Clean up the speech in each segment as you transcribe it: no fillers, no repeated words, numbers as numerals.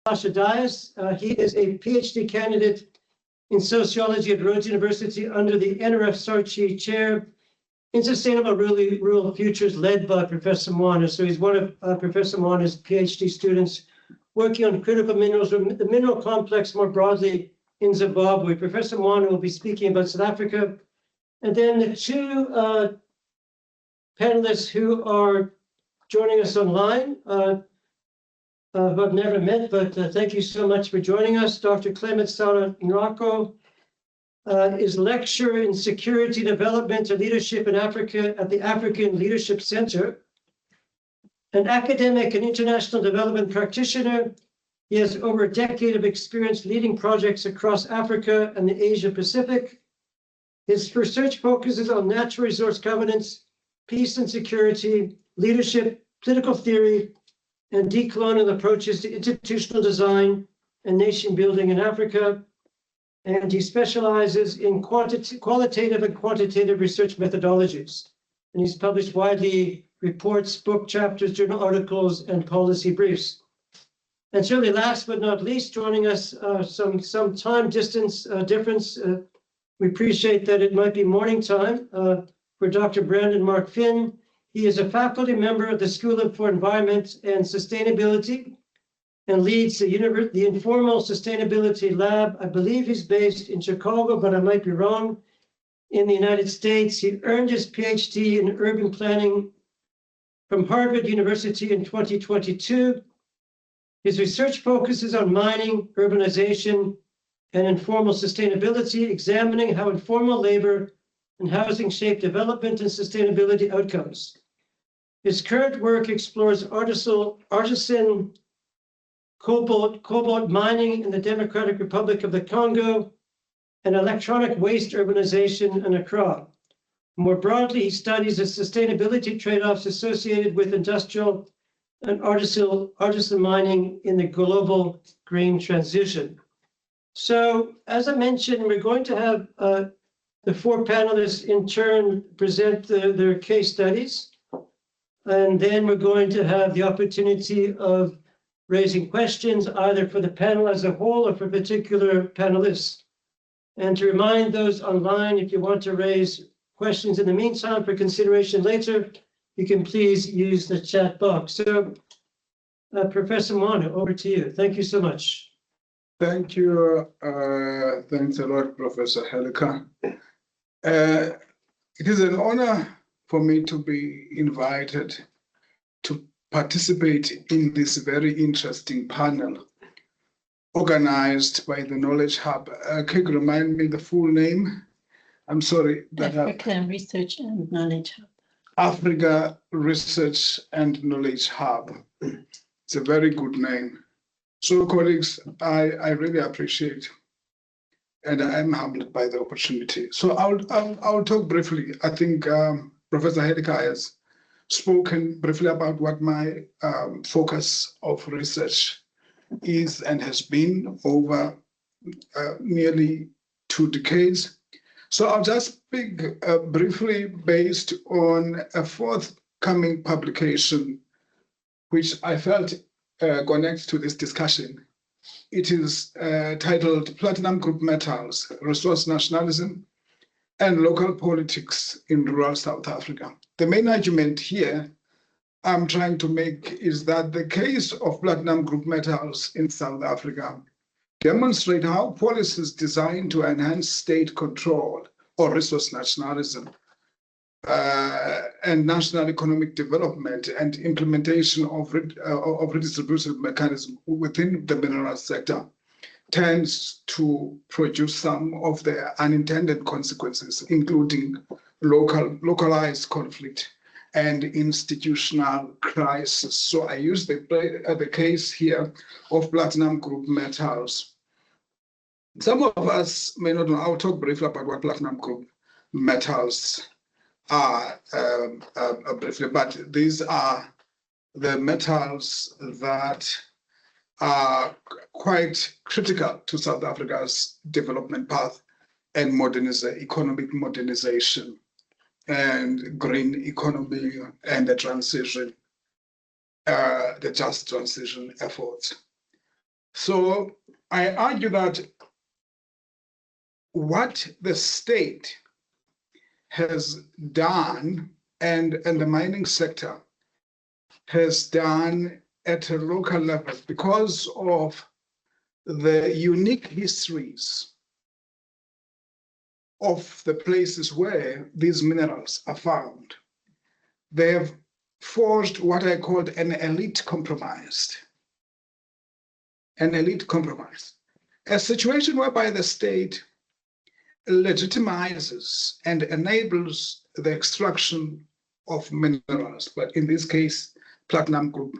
Dias. He is a PhD candidate in sociology at Rhodes University under the NRF Sarchi Chair in Sustainable Rural Futures, led by Professor Mwana. So he's one of Professor Mwana's PhD students working on critical minerals, or the mineral complex more broadly in Zimbabwe. Professor Mwana will be speaking about South Africa. And then the two panelists who are joining us online, who I've never met, but thank you so much for joining us. Dr. Clement Sara Nrako is lecturer in security development and leadership in Africa at the African Leadership Center. An academic and international development practitioner, he has over a decade of experience leading projects across Africa and the Asia Pacific. His research focuses on natural resource governance, peace and security, leadership, political theory, and decolonial approaches to institutional design and nation building in Africa. And he specializes in qualitative and quantitative research methodologies. And he's published widely reports, book chapters, journal articles, and policy briefs. And certainly last but not least, joining us some time distance difference. We appreciate that it might be morning time for Dr. Brandon Mark Finn. He is a faculty member of the School for Environment and Sustainability and leads the Informal Sustainability Lab. I believe he's based in Chicago, but I might be wrong, in the United States. He earned his PhD in urban planning from Harvard University in 2022. His research focuses on mining, urbanization, and informal sustainability, examining how informal labor and housing shape development and sustainability outcomes. His current work explores artisan cobalt mining in the Democratic Republic of the Congo and electronic waste urbanization in Accra. More broadly, he studies the sustainability trade-offs associated with industrial and artisan mining in the global green transition. So, as I mentioned, we're going to have the four panelists in turn present their case studies. And then we're going to have the opportunity of raising questions either for the panel as a whole or for particular panelists. And to remind those online, if you want to raise questions in the meantime for consideration later, you can please use the chat box. So, Professor Mwana, over to you. Thank you so much. Thank you. Thanks a lot, Professor Helika. It is an honor for me to be invited to participate in this very interesting panel organized by the Knowledge Hub. Can you remind me the full name? I'm sorry. Africa Research and Knowledge Hub. Africa Research and Knowledge Hub. It's a very good name. So, colleagues, I really appreciate and I'm humbled by the opportunity. So I'll talk briefly. I think Professor Helika has spoken briefly about what my focus of research is and has been over nearly 2 decades. So I'll just speak briefly based on a forthcoming publication, which I felt connects to this discussion. It is titled Platinum Group Metals, Resource Nationalism and Local Politics in Rural South Africa. The main argument here I'm trying to make is that the case of platinum group metals in South Africa demonstrate how policies designed to enhance state control or resource nationalism and national economic development and implementation of redistribution mechanism within the mineral sector tends to produce some of the unintended consequences, including localized conflict and institutional crisis. So I use the case here of platinum group metals. Some of us may not know. I'll talk briefly about what platinum group metals are briefly, but these are the metals that are quite critical to South Africa's development path and economic modernization and green economy and the transition, the just transition efforts. So I argue that what the state has done and the mining sector has done at a local level, because of the unique histories of the places where these minerals are found, they have forged what I called an elite compromise. An elite compromise, a situation whereby the state legitimizes and enables the extraction of minerals, but in this case, platinum group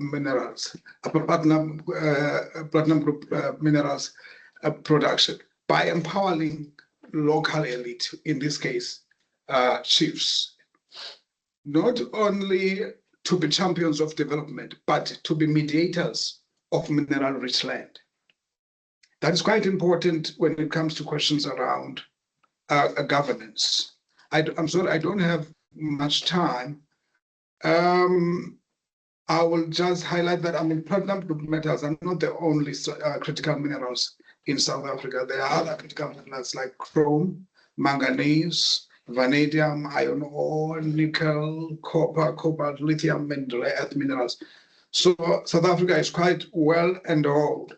minerals, platinum group minerals production, by empowering local elite, in this case, chiefs, not only to be champions of development, but to be mediators of mineral-rich land. That is quite important when it comes to questions around governance. I'm sorry, I don't have much time. I will just highlight that, I mean, platinum group metals are not the only critical minerals in South Africa. There are other critical minerals like chrome, manganese, vanadium, iron ore, nickel, copper, cobalt, lithium, and rare earth minerals. So South Africa is quite well endowed,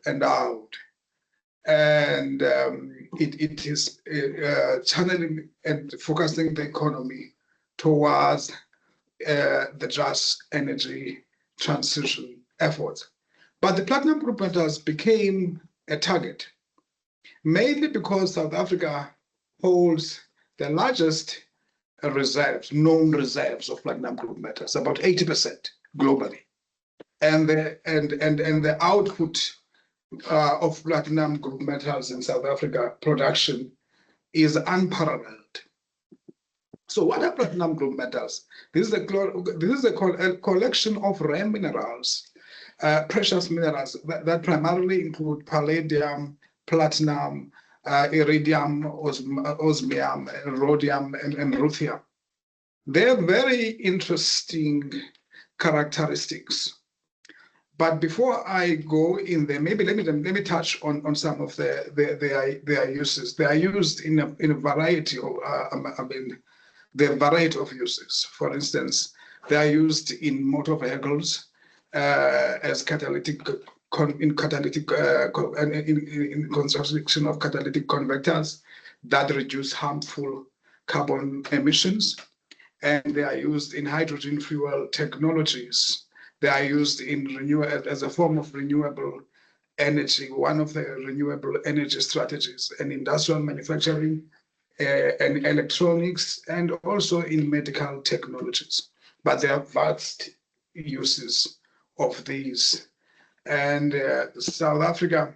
and it is channeling and focusing the economy towards the just energy transition efforts. But the platinum group metals became a target, mainly because South Africa holds the largest reserves, known reserves of platinum group metals, about 80% globally. And the output of platinum group metals in South Africa production is unparalleled. So what are platinum group metals? This is a collection of rare minerals, precious minerals that primarily include palladium, platinum, iridium, osmium, rhodium, and ruthenium. They're very interesting characteristics. But before I go in there, maybe let me touch on some of their uses. They are used in a variety of the variety of uses. For instance, they are used in motor vehicles as catalytic in construction of catalytic converters that reduce harmful carbon emissions, and they are used in hydrogen fuel technologies. They are used in as a form of renewable energy, one of the renewable energy strategies, and industrial manufacturing, and electronics, and also in medical technologies. But there are vast uses of these. And South Africa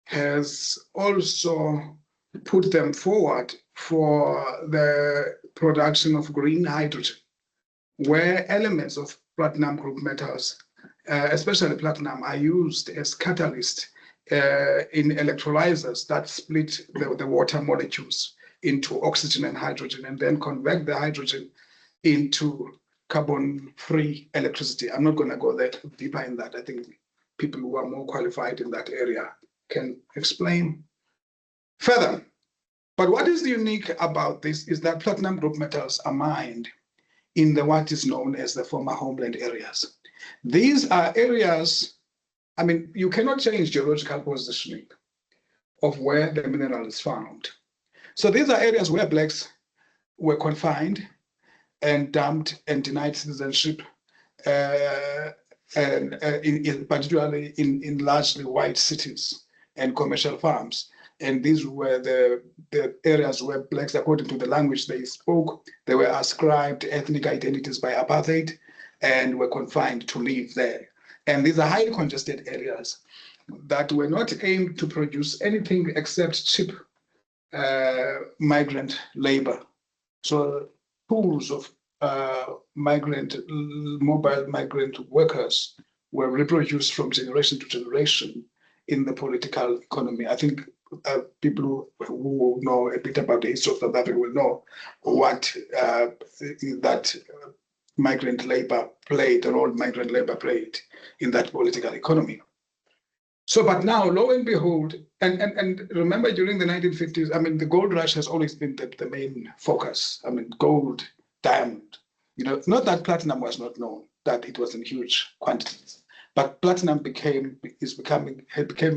has also put them forward for the production of green hydrogen, where elements of platinum group metals, especially platinum, are used as catalysts in electrolyzers that split the water molecules into oxygen and hydrogen, and then convert the hydrogen into carbon-free electricity. I'm not going to go that deeper in that. I think people who are more qualified in that area can explain further. But what is unique about this is that platinum group metals are mined in what is known as the former homeland areas. These are areas, I mean, you cannot change geological positioning of where the mineral is found. So these are areas where blacks were confined and dumped and denied citizenship, and particularly in largely white cities and commercial farms. And these were the areas where blacks, according to the language they spoke, they were ascribed ethnic identities by apartheid and were confined to live there. And these are highly congested areas that were not aimed to produce anything except cheap migrant labor. So pools of mobile migrant workers were reproduced from generation to generation in the political economy. I think people who know a bit about the history of South Africa will know what that migrant labor played, the role migrant labor played in that political economy. So, but now, lo and behold, and remember during the 1950s, I mean, the gold rush has always been the main focus. I mean, gold, diamond, not that platinum was not known, that it was in huge quantities, but platinum became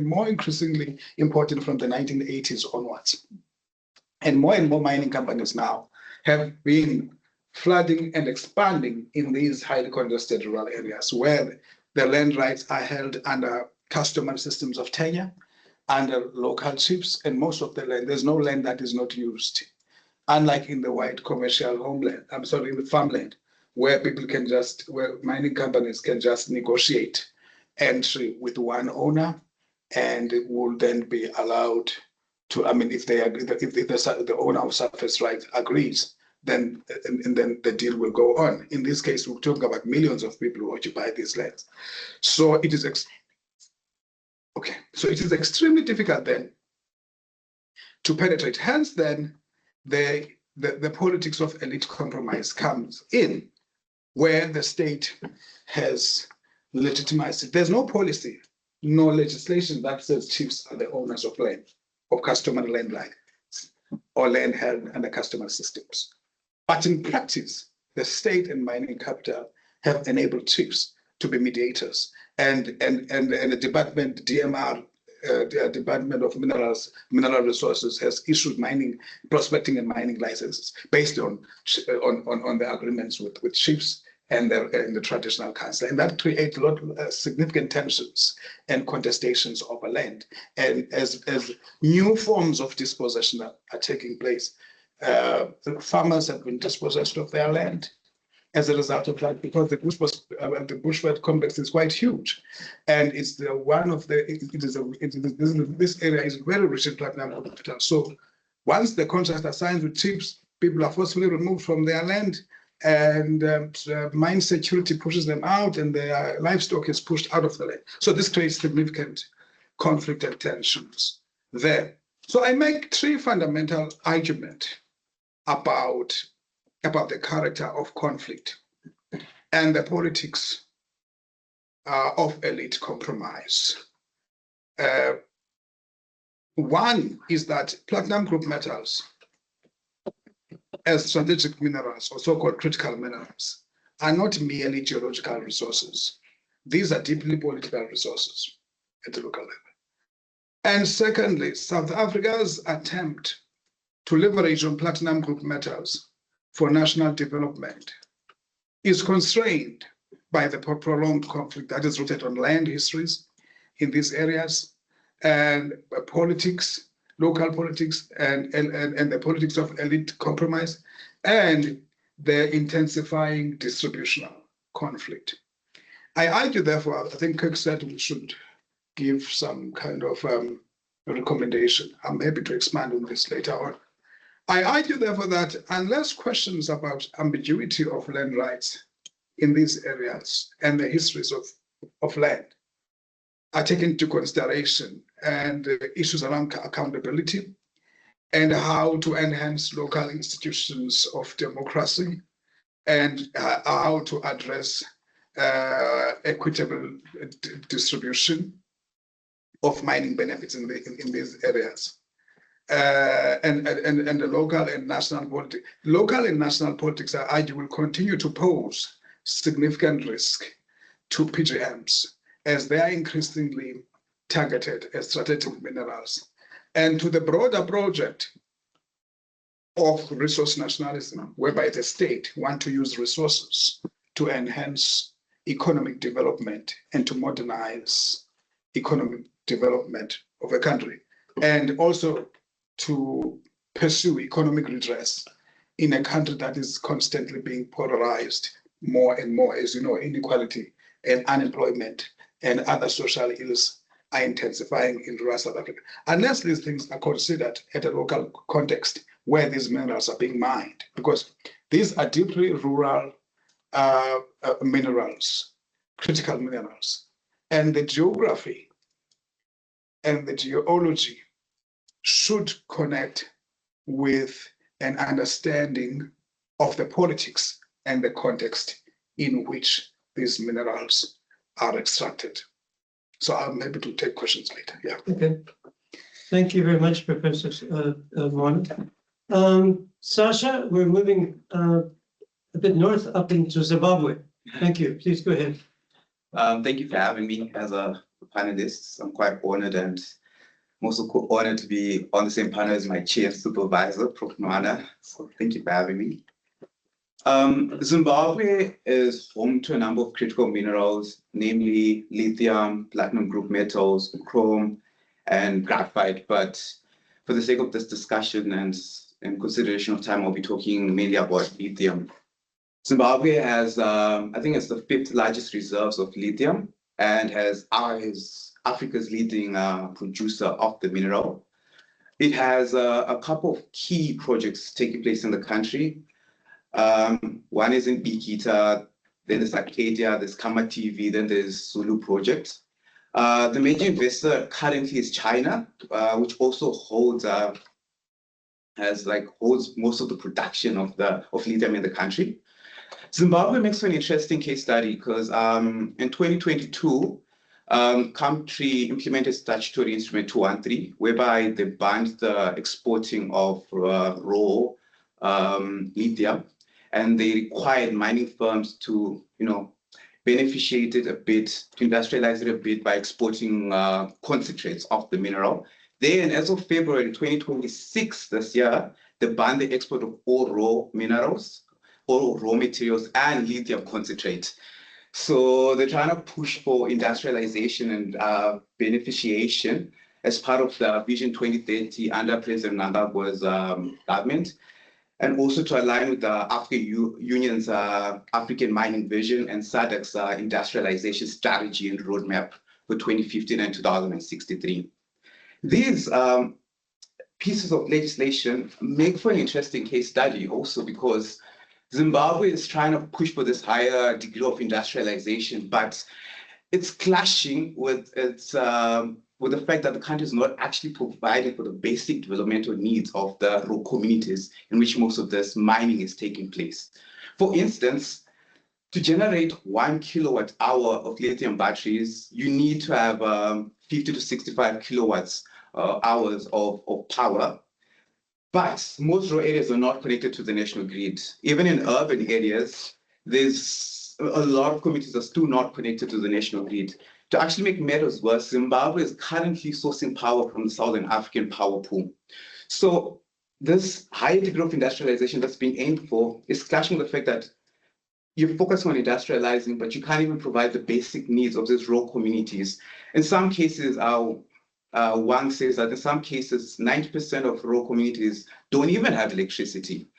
more increasingly important from the 1980s onwards. And more mining companies now have been flooding and expanding in these highly congested rural areas where the land rights are held under customary systems of tenure, under local chiefs, and most of the land, there's no land that is not used. Unlike in the white commercial homeland, in the farmland, where mining companies can just negotiate entry with one owner and will then be allowed to, if the owner of surface rights agrees, then the deal will go on. In this case, we're talking about millions of people who occupy these lands. So it is extremely difficult then to penetrate. Hence, then the politics of elite compromise comes in, where the state has legitimized it. There's no policy, no legislation that says chiefs are the owners of land, of customary land rights, or land held under customary systems. But in practice, the state and mining capital have enabled chiefs to be mediators, and the department, DMR, the Department of Mineral Resources, has issued prospecting and mining licenses based on the agreements with chiefs and the traditional council, and that creates a lot of significant tensions and contestations over land. And as new forms of dispossession are taking place, farmers have been dispossessed of their land as a result of that, because the bushveld complex is quite huge, and it's this area is very rich in platinum capital. So once the contract are signed with chiefs, people are forcibly removed from their land, and mine security pushes them out, and their livestock is pushed out of the land. So this creates significant conflict and tensions there. So I make three fundamental arguments about the character of conflict and the politics of elite compromise. One is that platinum group metals, as strategic minerals or so-called critical minerals, are not merely geological resources. These are deeply political resources at the local level. And secondly, South Africa's attempt to leverage on platinum group metals for national development is constrained by the prolonged conflict that is rooted on land histories in these areas, and politics, local politics, and the politics of elite compromise, and the intensifying distributional conflict. I argue, therefore, I think Kirk said we should give some kind of recommendation. I'm happy to expand on this later on. I argue, therefore, that unless questions about ambiguity of land rights in these areas and the histories of land are taken into consideration, and issues around accountability and how to enhance local institutions of democracy, and how to address equitable distribution of mining benefits in these areas. And the local and national politics. Local and national politics, I argue, will continue to pose significant risk to PGMs as they are increasingly targeted as strategic minerals, and to the broader project of resource nationalism, whereby the state want to use resources to enhance economic development and to modernize economic development of a country, and also to pursue economic redress in a country that is constantly being polarized more and more. As you know, inequality and unemployment and other social ills are intensifying in rural South Africa. Unless these things are considered at a local context where these minerals are being mined, because these are deeply rural minerals, critical minerals, and the geography and the geology should connect with an understanding of the politics and the context in which these minerals are extracted. So I'm happy to take questions later. Yeah. Okay. Thank you very much, Professor Moana. Sasha, we're moving a bit north up into Zimbabwe. Thank you. Please go ahead. Thank you for having me as a panelist. I'm quite honored, and I'm also honored to be on the same panel as my chair supervisor, Prof. Moana. So thank you for having me. Zimbabwe is home to a number of critical minerals, namely lithium, platinum group metals, chrome, and graphite. But for the sake of this discussion and in consideration of time, I'll be talking mainly about lithium. Zimbabwe has, I think it's the 5th largest reserves of lithium and is Africa's leading producer of the mineral. It has a couple of key projects taking place in the country. One is in Bikita, then there's Arcadia, there's Kama TV, then there's Zulu project. The major investor currently is China, which also holds most of the production of lithium in the country. Zimbabwe makes for an interesting case study because in 2022, country implemented statutory instrument 213, whereby they banned the exporting of raw lithium, and they required mining firms to, beneficiate it a bit, to industrialize it a bit by exporting concentrates of the mineral. Then, as of February 2026 this year, they banned the export of all raw minerals, all raw materials, and lithium concentrate. So they're trying to push for industrialization and beneficiation as part of the Vision 2030 under President Mnangagwa's government, and also to align with the African Union's African mining vision and SADC's industrialization strategy and roadmap for 2015 and 2063. These pieces of legislation make for an interesting case study also because Zimbabwe is trying to push for this higher degree of industrialization, but it's clashing with the fact that the country is not actually providing for the basic developmental needs of the rural communities in which most of this mining is taking place. For instance, to generate 1 kilowatt hour of lithium batteries, you need to have 50 to 65 kilowatts hours of power. But most rural areas are not connected to the national grid. Even in urban areas, there's a lot of communities are still not connected to the national grid. To actually make matters worse, Zimbabwe is currently sourcing power from the Southern African power pool. So this higher degree of industrialization that's being aimed for is clashing with the fact that you focus on industrializing, but you can't even provide the basic needs of these rural communities. In some cases, Wang says that in some cases, 90% of rural communities don't even have electricity.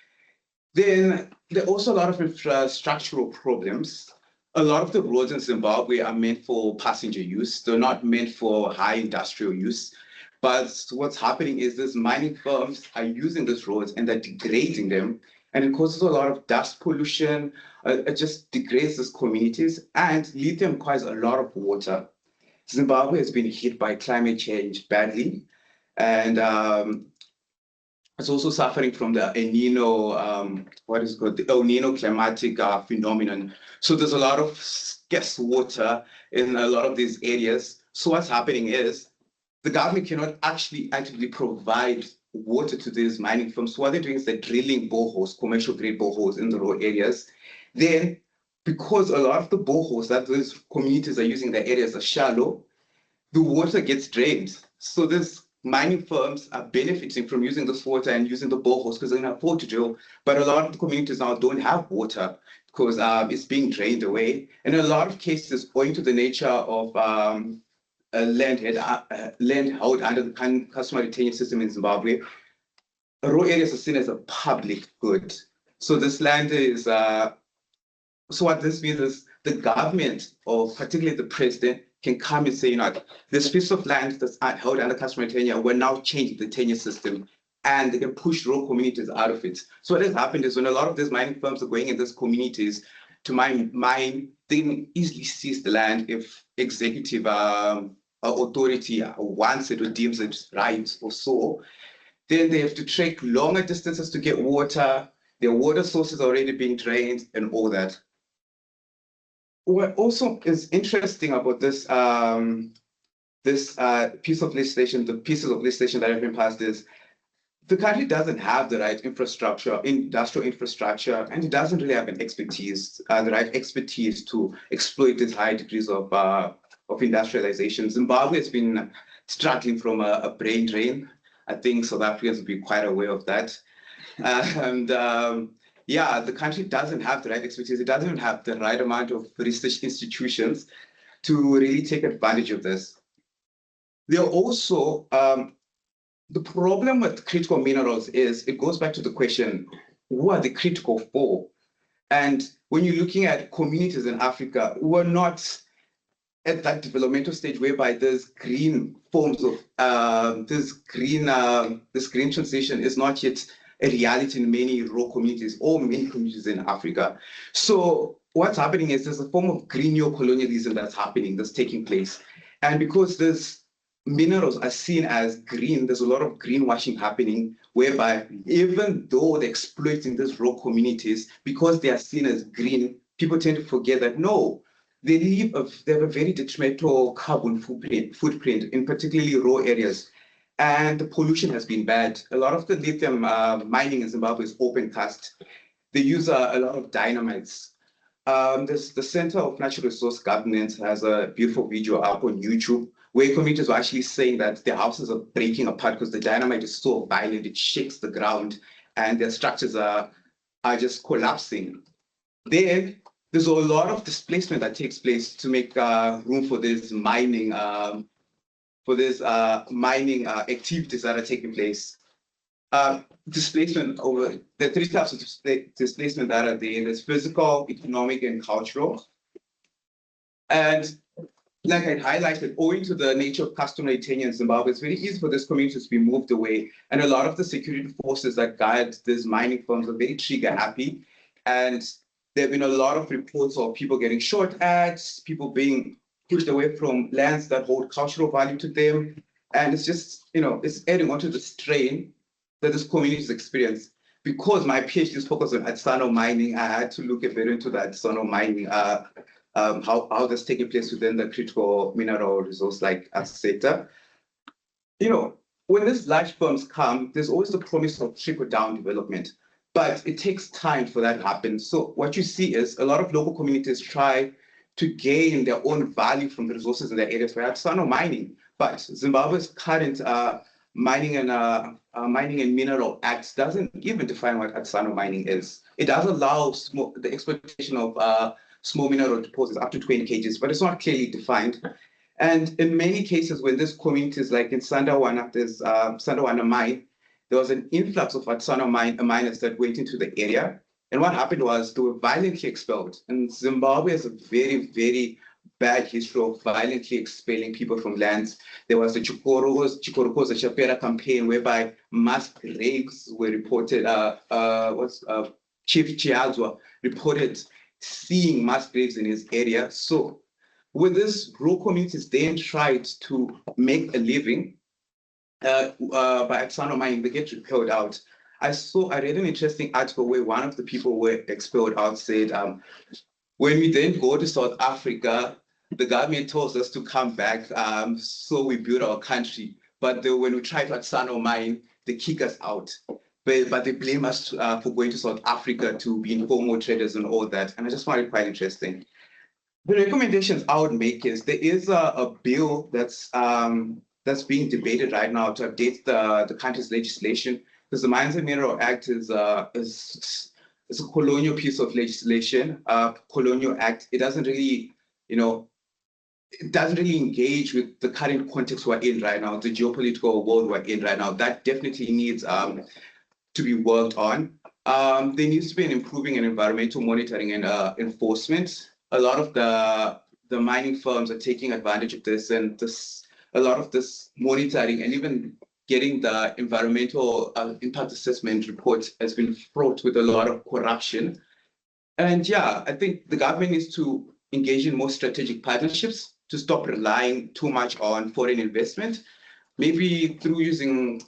Then there are also a lot of infrastructural problems. A lot of the roads in Zimbabwe are meant for passenger use. They're not meant for high industrial use. But what's happening is these mining firms are using these roads and they're degrading them. And it causes a lot of dust pollution. It just degrades these communities. And lithium requires a lot of water. Zimbabwe has been hit by climate change badly. And it's also suffering from the El Nino, the El Nino climatic phenomenon. So there's a lot of scarce water in a lot of these areas. So what's happening is the government cannot actually actively provide water to these mining firms. So what they're doing is they're drilling boreholes, commercial grade boreholes in the rural areas. Then, because a lot of the boreholes that those communities are using, the areas are shallow, the water gets drained. So these mining firms are benefiting from using this water and using the boreholes because they can afford to drill. But a lot of the communities now don't have water because it's being drained away. And in a lot of cases, owing to the nature of land held under the customer retention system in Zimbabwe, rural areas are seen as a public good. So this land is, so what this means is the government, or particularly the president, can come and say, this piece of land that's held under customer tenure, we're now changing the tenure system, and they can push rural communities out of it. So what has happened is when a lot of these mining firms are going in these communities to mine, they can easily seize the land if executive authority wants it or deems it right or so. Then they have to trek longer distances to get water. Their water sources are already being drained and all that. What also is interesting about this this piece of legislation, the pieces of legislation that have been passed is the country doesn't have the right infrastructure, industrial infrastructure, and it doesn't really have an expertise, the right expertise to exploit these high degrees of industrialization. Zimbabwe has been struggling from a brain drain. I think South Africans will be quite aware of that. Yeah, the country doesn't have the right expertise. It doesn't even have the right amount of research institutions to really take advantage of this. There are also, the problem with critical minerals is it goes back to the question, who are they critical for? And when you're looking at communities in Africa who are not at that developmental stage whereby this green forms of this green transition is not yet a reality in many rural communities or many communities in Africa. So what's happening is there's a form of green neocolonialism that's happening, that's taking place. And because these minerals are seen as green, there's a lot of greenwashing happening, whereby even though they're exploiting these rural communities, because they are seen as green, people tend to forget that no, they have a very detrimental carbon footprint in particularly rural areas. And the pollution has been bad. A lot of the lithium mining in Zimbabwe is open cast. They use a lot of dynamites. The Center of Natural Resource Governance has a beautiful video up on YouTube where communities are actually saying that their houses are breaking apart because the dynamite is so violent, it shakes the ground, and their structures are just collapsing. Then there's a lot of displacement that takes place to make room for this mining activities that are taking place. Displacement over the three types of displacement that are there. There's physical, economic, and cultural. And like I highlighted, owing to the nature of customary tenure in Zimbabwe, it's very easy for this community to be moved away. And a lot of the security forces that guide these mining firms are very trigger happy. And there have been a lot of reports of people getting shot at, people being pushed away from lands that hold cultural value to them. And it's just, it's adding onto the strain that this community has experienced. Because my PhD is focused on artisanal mining, I had to look a bit into that artisanal mining, how that's taking place within the critical mineral resource sector. When these large firms come, there's always the promise of trickle-down development, but it takes time for that to happen. So what you see is a lot of local communities try to gain their own value from the resources in their areas for artisanal mining. But Zimbabwe's current Mining and Mineral Act doesn't even define what artisanal mining is. It does allow the exploitation of small mineral deposits up to 20 kgs, but it's not clearly defined. And in many cases, when these communities, like in Sandawana, there's Sandawana mine, there was an influx of artisanal miners that went into the area. And what happened was they were violently expelled. And Zimbabwe has a very, very bad history of violently expelling people from lands. There was the Chikoroko's Chapera campaign, whereby mass graves were reported. Chief Chiazwa reported seeing mass graves in his area. So when these rural communities then tried to make a living by artisanal mining, they get repelled out. I read an interesting article where one of the people who were expelled out said, when we then go to South Africa, the government tells us to come back, so we build our country. But when we try to artisanal mine, they kick us out. But they blame us for going to South Africa to be informal traders and all that. And I just find it quite interesting. The recommendations I would make is there is a bill that's being debated right now to update the country's legislation, because the Mines and Mineral Act is a colonial piece of legislation. Colonial Act, it doesn't really, engage with the current context we're in right now, the geopolitical world we're in right now. That definitely needs to be worked on. There needs to be an improving in environmental monitoring and enforcement. A lot of the mining firms are taking advantage of this, and a lot of this monitoring and even getting the environmental impact assessment report has been fraught with a lot of corruption. And yeah, I think the government needs to engage in more strategic partnerships to stop relying too much on foreign investment, maybe through using,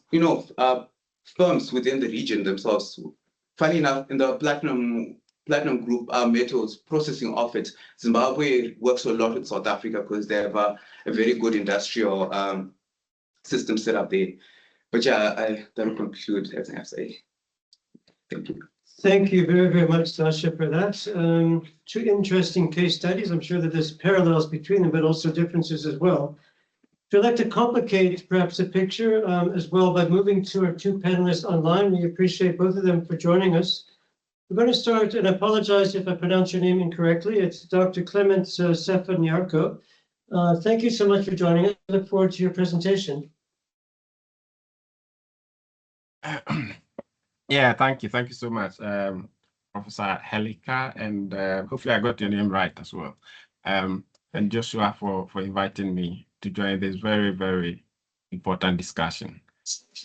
firms within the region themselves. Funny enough, in the platinum platinum group metals, processing of it. Zimbabwe works a lot with South Africa because they have a very good industrial system set up there. But yeah, that'll conclude everything I say. Thank you. Thank you very, very much, Sasha, for that. Two interesting case studies. I'm sure that there's parallels between them, but also differences as well. If you'd like to complicate perhaps the picture as well by moving to our two panelists online, we appreciate both of them for joining us. We're going to start, and I apologize if I pronounce your name incorrectly. It's Dr. Clement Sefanyarko. Thank you so much for joining us. I look forward to your presentation. Yeah, thank you. Thank you so much, Professor Helika, and hopefully I got your name right as well. And Joshua for inviting me to join this very, very important discussion.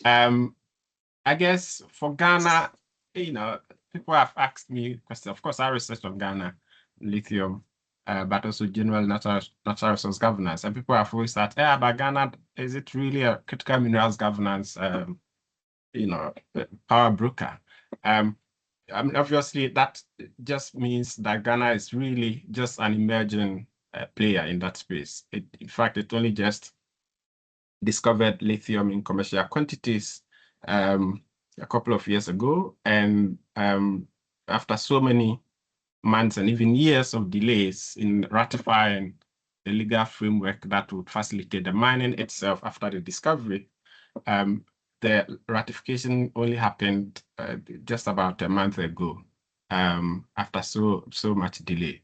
I guess for Ghana, you know, people have asked me questions. Of course, I research on Ghana, lithium, but also general natural resource governance. And people have always said, yeah, but Ghana, is it really a critical minerals governance power broker? I mean, obviously, that just means that Ghana is really just an emerging player in that space. In fact, it only just discovered lithium in commercial quantities a couple of years ago. And after so many months and even years of delays in ratifying the legal framework that would facilitate the mining itself after the discovery, the ratification only happened just about a month ago after so much delay.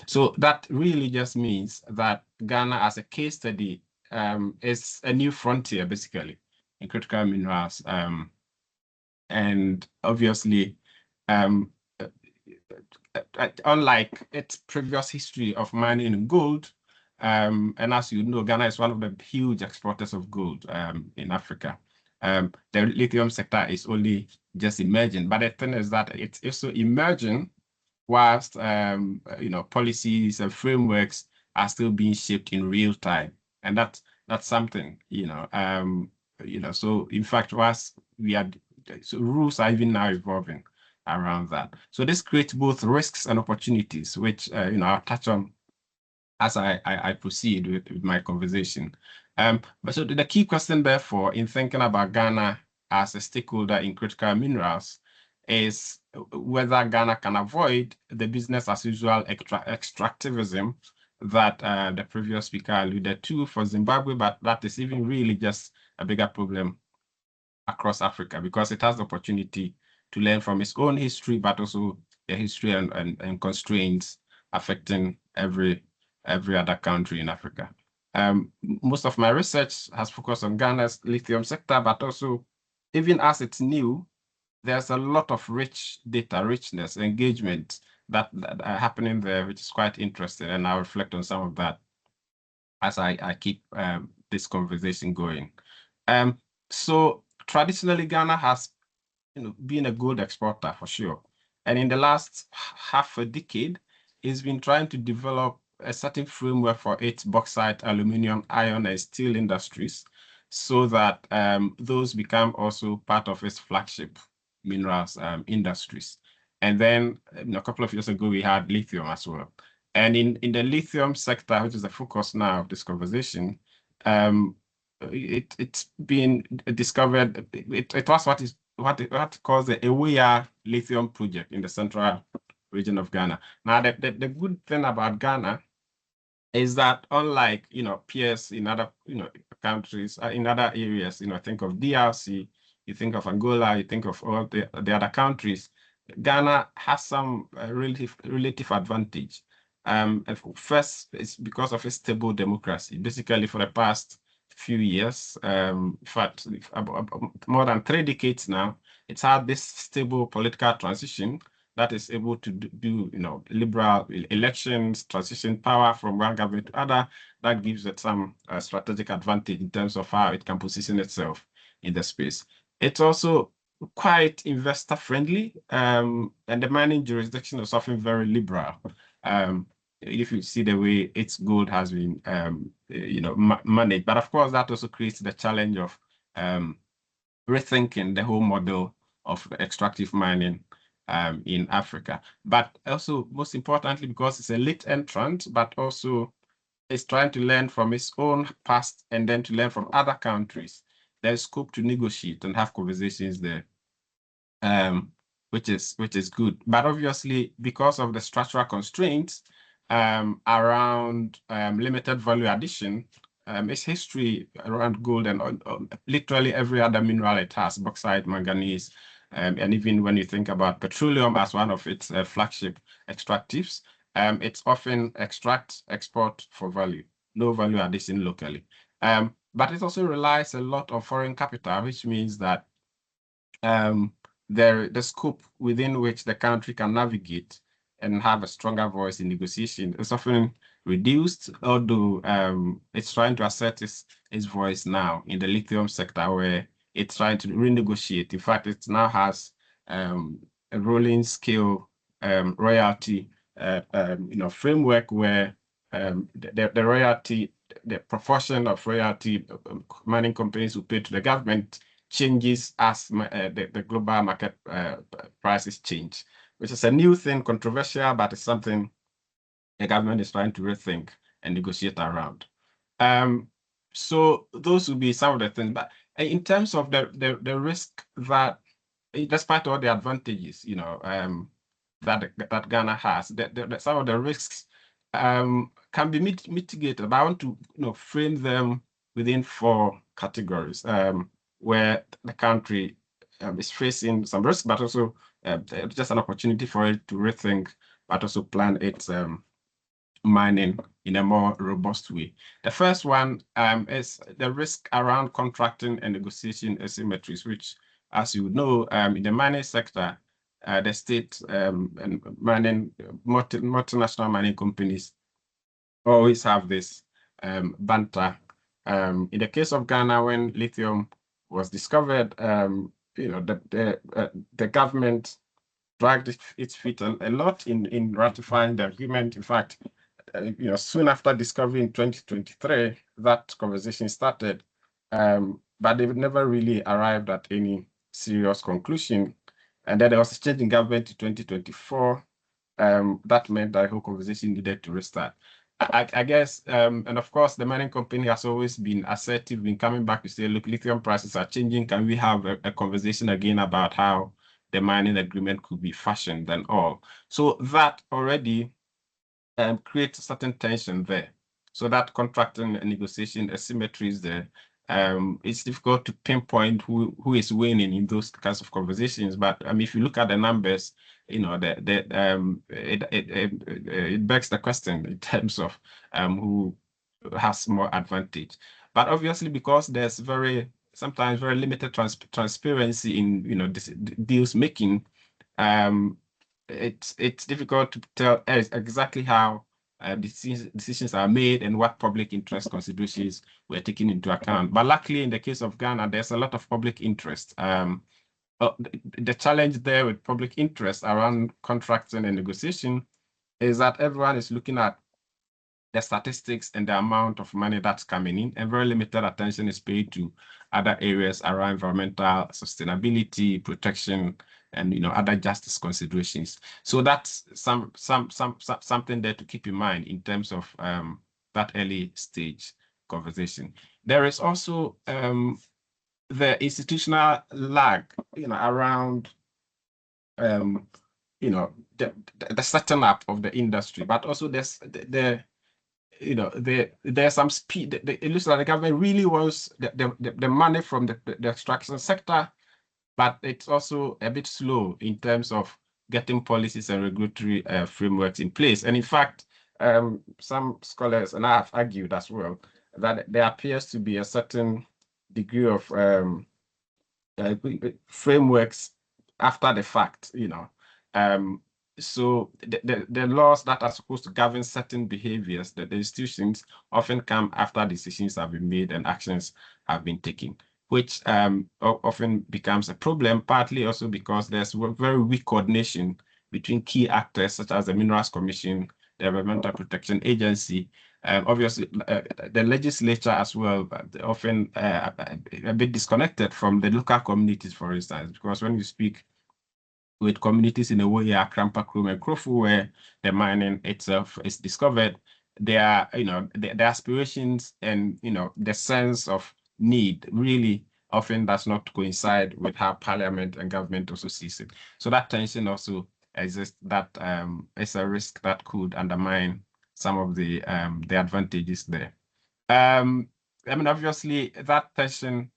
So that really just means that Ghana as a case study is a new frontier, basically, in critical minerals. And obviously, unlike its previous history of mining in gold, and as you know, Ghana is one of the huge exporters of gold in Africa. The lithium sector is only just emerging, but the thing is that it's also emerging whilst policies and frameworks are still being shaped in real time, and that's something, So in fact, whilst rules are even now evolving around that. So this creates both risks and opportunities, which I'll touch on as I proceed with my conversation. But so the key question, therefore, in thinking about Ghana as a stakeholder in critical minerals is whether Ghana can avoid the business as usual extractivism that the previous speaker alluded to for Zimbabwe, but that is even really just a bigger problem across Africa because it has the opportunity to learn from its own history, but also the history and constraints affecting every other country in Africa. Most of my research has focused on Ghana's lithium sector, but also, even as it's new, there's a lot of rich data, richness, engagement that are happening there, which is quite interesting, and I'll reflect on some of that as I keep this conversation going. So traditionally, Ghana has been a gold exporter for sure. And in the last half a decade, it's been trying to develop a certain framework for its bauxite, aluminum, iron, and steel industries so that those become also part of its flagship minerals industries. And then a couple of years ago, we had lithium as well. And in the lithium sector, which is the focus now of this conversation, it's been discovered, it was what calls the Ewuya lithium project in the central region of Ghana. Now, the good thing about Ghana is that unlike peers in other countries, in other areas, think of DRC, you think of Angola, you think of all the other countries, Ghana has some relative advantage. First, it's because of its stable democracy. Basically, for the past few years, in fact, more than 3 decades now, it's had this stable political transition that is able to do liberal elections, transition power from one government to other. That gives it some strategic advantage in terms of how it can position itself in the space. It's also quite investor friendly, and the mining jurisdiction is often very liberal. If you see the way its gold has been, managed, but of course that also creates the challenge of rethinking the whole model of extractive mining in Africa. But also, most importantly, because it's a late entrant, but also it's trying to learn from its own past and then to learn from other countries. There's scope to negotiate and have conversations there, which is good. But obviously, because of the structural constraints around limited value addition, its history around gold and literally every other mineral it has, bauxite, manganese, and even when you think about petroleum as one of its flagship extractives, it's often extract, export for value, no value addition locally. But it also relies a lot on foreign capital, which means that the scope within which the country can navigate and have a stronger voice in negotiation is often reduced, although it's trying to assert its voice now in the lithium sector where it's trying to renegotiate. In fact, it now has a rolling scale royalty framework where the royalty, the proportion of royalty mining companies will pay to the government changes as the global market prices change, which is a new thing, controversial, but it's something the government is trying to rethink and negotiate around. So those would be some of the things. But in terms of the risk that, despite all the advantages, that Ghana has, some of the risks can be mitigated. But I want to frame them within 4 categories where the country is facing some risk, but also just an opportunity for it to rethink, but also plan its mining in a more robust way. The first one is the risk around contracting and negotiation asymmetries, which, as you know, in the mining sector, the state and mining multinational mining companies always have this banter. In the case of Ghana, when lithium was discovered, the government dragged its feet a lot in ratifying the agreement. In fact, soon after discovery in 2023, that conversation started, but they never really arrived at any serious conclusion. And then there was a change in government in 2024. That meant that the whole conversation needed to restart. I guess, and of course, the mining company has always been assertive, been coming back to say, look, lithium prices are changing. Can we have a conversation again about how the mining agreement could be fashioned and all? So that already creates a certain tension there. So that contracting and negotiation asymmetries there. It's difficult to pinpoint who is winning in those kinds of conversations. But if you look at the numbers, it begs the question in terms of who has more advantage. But obviously, because there's sometimes very limited transparency in deals making, it's difficult to tell exactly how decisions are made and what public interest considerations were taken into account. But luckily, in the case of Ghana, there's a lot of public interest. The challenge there with public interest around contracting and negotiation is that everyone is looking at the statistics and the amount of money that's coming in, and very limited attention is paid to other areas around environmental sustainability, protection, and other justice considerations. So that's something there to keep in mind in terms of that early stage conversation. There is also the institutional lag, around the setting up of the industry, but also there's there's some speed. It looks like the government really wants the money from the extraction sector, but it's also a bit slow in terms of getting policies and regulatory frameworks in place. And in fact, some scholars, and I have argued as well, that there appears to be a certain degree of frameworks after the fact, so the laws that are supposed to govern certain behaviors, the institutions often come after decisions have been made and actions have been taken, which often becomes a problem, partly also because there's very weak coordination between key actors such as the Minerals Commission, the Environmental Protection Agency, obviously the legislature as well, often a bit disconnected from the local communities, for instance, because when you speak with communities in a way, Akrampa, Krum, and Krofu, where the mining itself is discovered, their aspirations and the sense of need really often does not coincide with how Parliament and government also sees it. So that tension also exists. That is a risk that could undermine some of the advantages there. I mean, obviously, that tension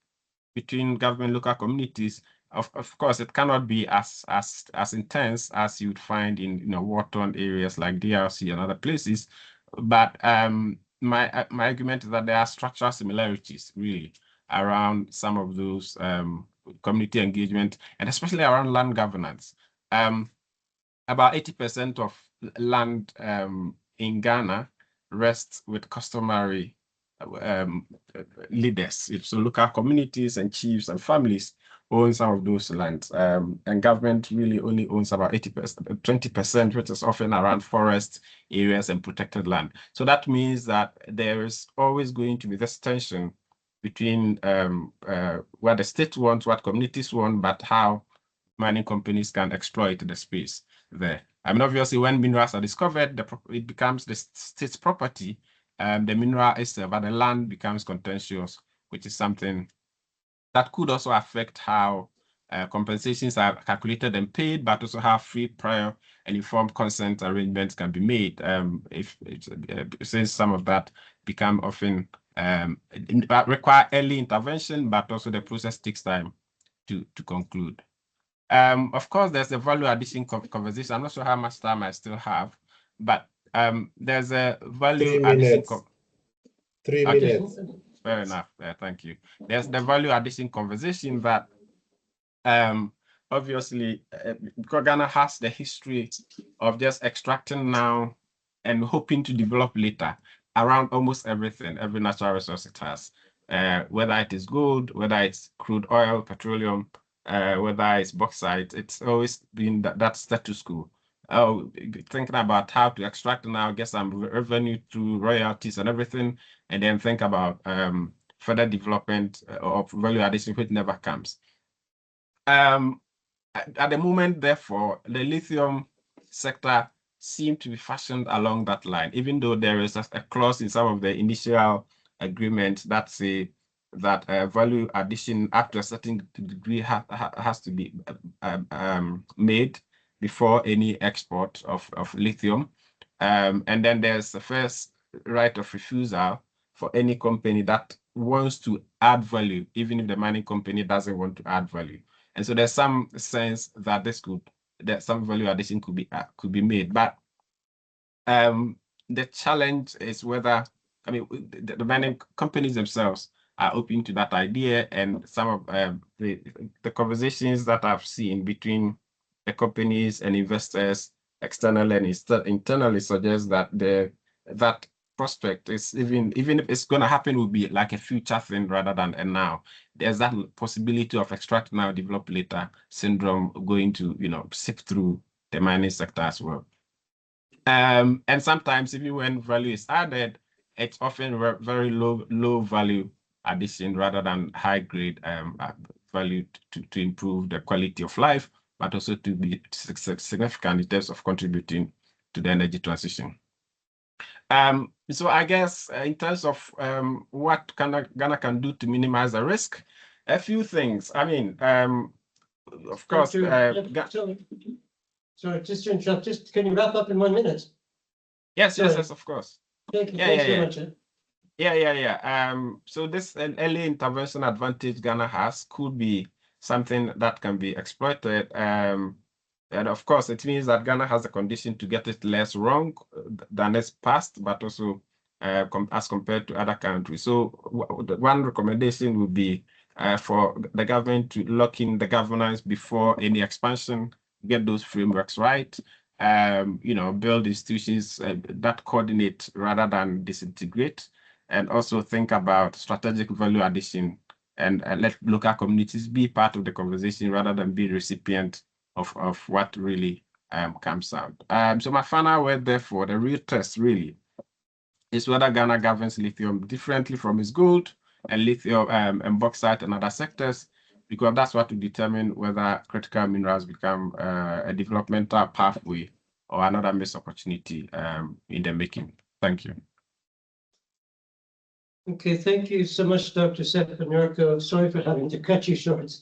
between government and local communities, of course, it cannot be as intense as you'd find in war-torn areas like DRC and other places. But my argument is that there are structural similarities really around some of those community engagement, and especially around land governance. About 80% of land in Ghana rests with customary leaders. So local communities and chiefs and families own some of those lands, and government really only owns about 80%, 20%, which is often around forest areas and protected land. So that means that there is always going to be this tension between what the state wants, what communities want, but how mining companies can exploit the space there. I mean, obviously, when minerals are discovered, it becomes the state's property. The mineral itself, but the land becomes contentious, which is something that could also affect how compensations are calculated and paid, but also how free, prior, and informed consent arrangements can be made. Since some of that become often require early intervention, but also the process takes time to conclude. Of course, there's the value addition conversation. I'm not sure how much time I still have, but there's a value addition. 3 Okay. minutes. Fair enough. Thank you. There's the value addition conversation that obviously because Ghana has the history of just extracting now and hoping to develop later around almost everything, every natural resource it has, whether it is gold, whether it's crude oil, petroleum, whether it's bauxite, it's always been that status quo. Thinking about how to extract now, get some revenue through royalties and everything, and then think about further development of value addition, which never comes. At the moment, therefore, the lithium sector seems to be fashioned along that line, even though there is a clause in some of the initial agreements that say that value addition up to a certain degree has to be made before any export of lithium. And then there's the first right of refusal for any company that wants to add value, even if the mining company doesn't want to add value. And so there's some sense that that some value addition could be made. But the challenge is whether, I mean, the mining companies themselves are open to that idea, and some of the conversations that I've seen between the companies and investors externally and internally suggest that that prospect is even if it's going to happen, will be like a future thing rather than a now. There's that possibility of extract now, develop later syndrome going to sift through the mining sector as well. And sometimes even when value is added, it's often very low value addition rather than high grade value to improve the quality of life, but also to be significant in terms of contributing to the energy transition. So I guess in terms of what Ghana can do to minimize the risk, a few things. I mean, of course. Sorry, just to interrupt. Can you wrap up in 1 minute? Yes, of course. Thank you. Thanks so much. Yeah. So this early intervention advantage Ghana has could be something that can be exploited. And of course, it means that Ghana has a condition to get it less wrong than its past, but also as compared to other countries. So one recommendation would be for the government to lock in the governance before any expansion, get those frameworks right, build institutions that coordinate rather than disintegrate, and also think about strategic value addition and let local communities be part of the conversation rather than be recipient of what really comes out. So my final word, therefore, the real test really is whether Ghana governs lithium differently from its gold and lithium and bauxite and other sectors, because that's what will determine whether critical minerals become a developmental pathway or another missed opportunity in the making. Thank you. Okay, thank you so much, Dr. Sepanurko. Sorry for having to cut you short.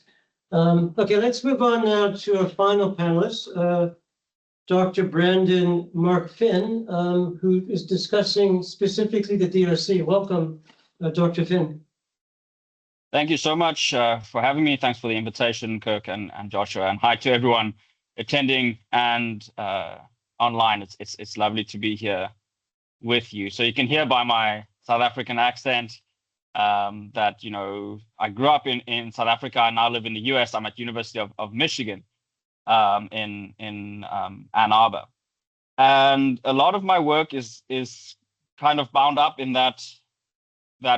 Okay, let's move on now to our final panelist, Dr. Brandon Mark Finn, who is discussing specifically the DRC. Welcome, Dr. Finn. Thank you so much for having me. Thanks for the invitation, Kirk and Joshua, and hi to everyone attending and online. It's lovely to be here with you. So you can hear by my South African accent that, you know, I grew up in South Africa. I now live in the US. I'm at University of Michigan in Ann Arbor. And a lot of my work is kind of bound up in that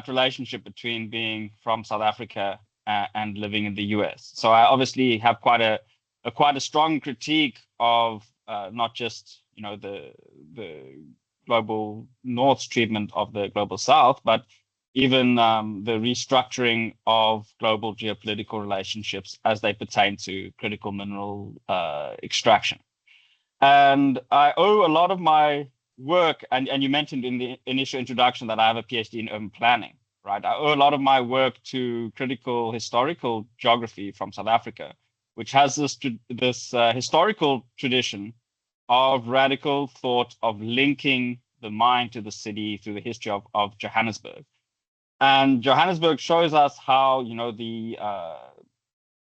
relationship between being from South Africa and living in the US. So I obviously have quite a strong critique of not just, you know, the global North's treatment of the global South, but even the restructuring of global geopolitical relationships as they pertain to critical mineral extraction. And I owe a lot of my work, and you mentioned in the initial introduction that I have a PhD in urban planning, right? I owe a lot of my work to critical historical geography from South Africa, which has this historical tradition of radical thought of linking the mind to the city through the history of Johannesburg. And Johannesburg shows us how, you know, the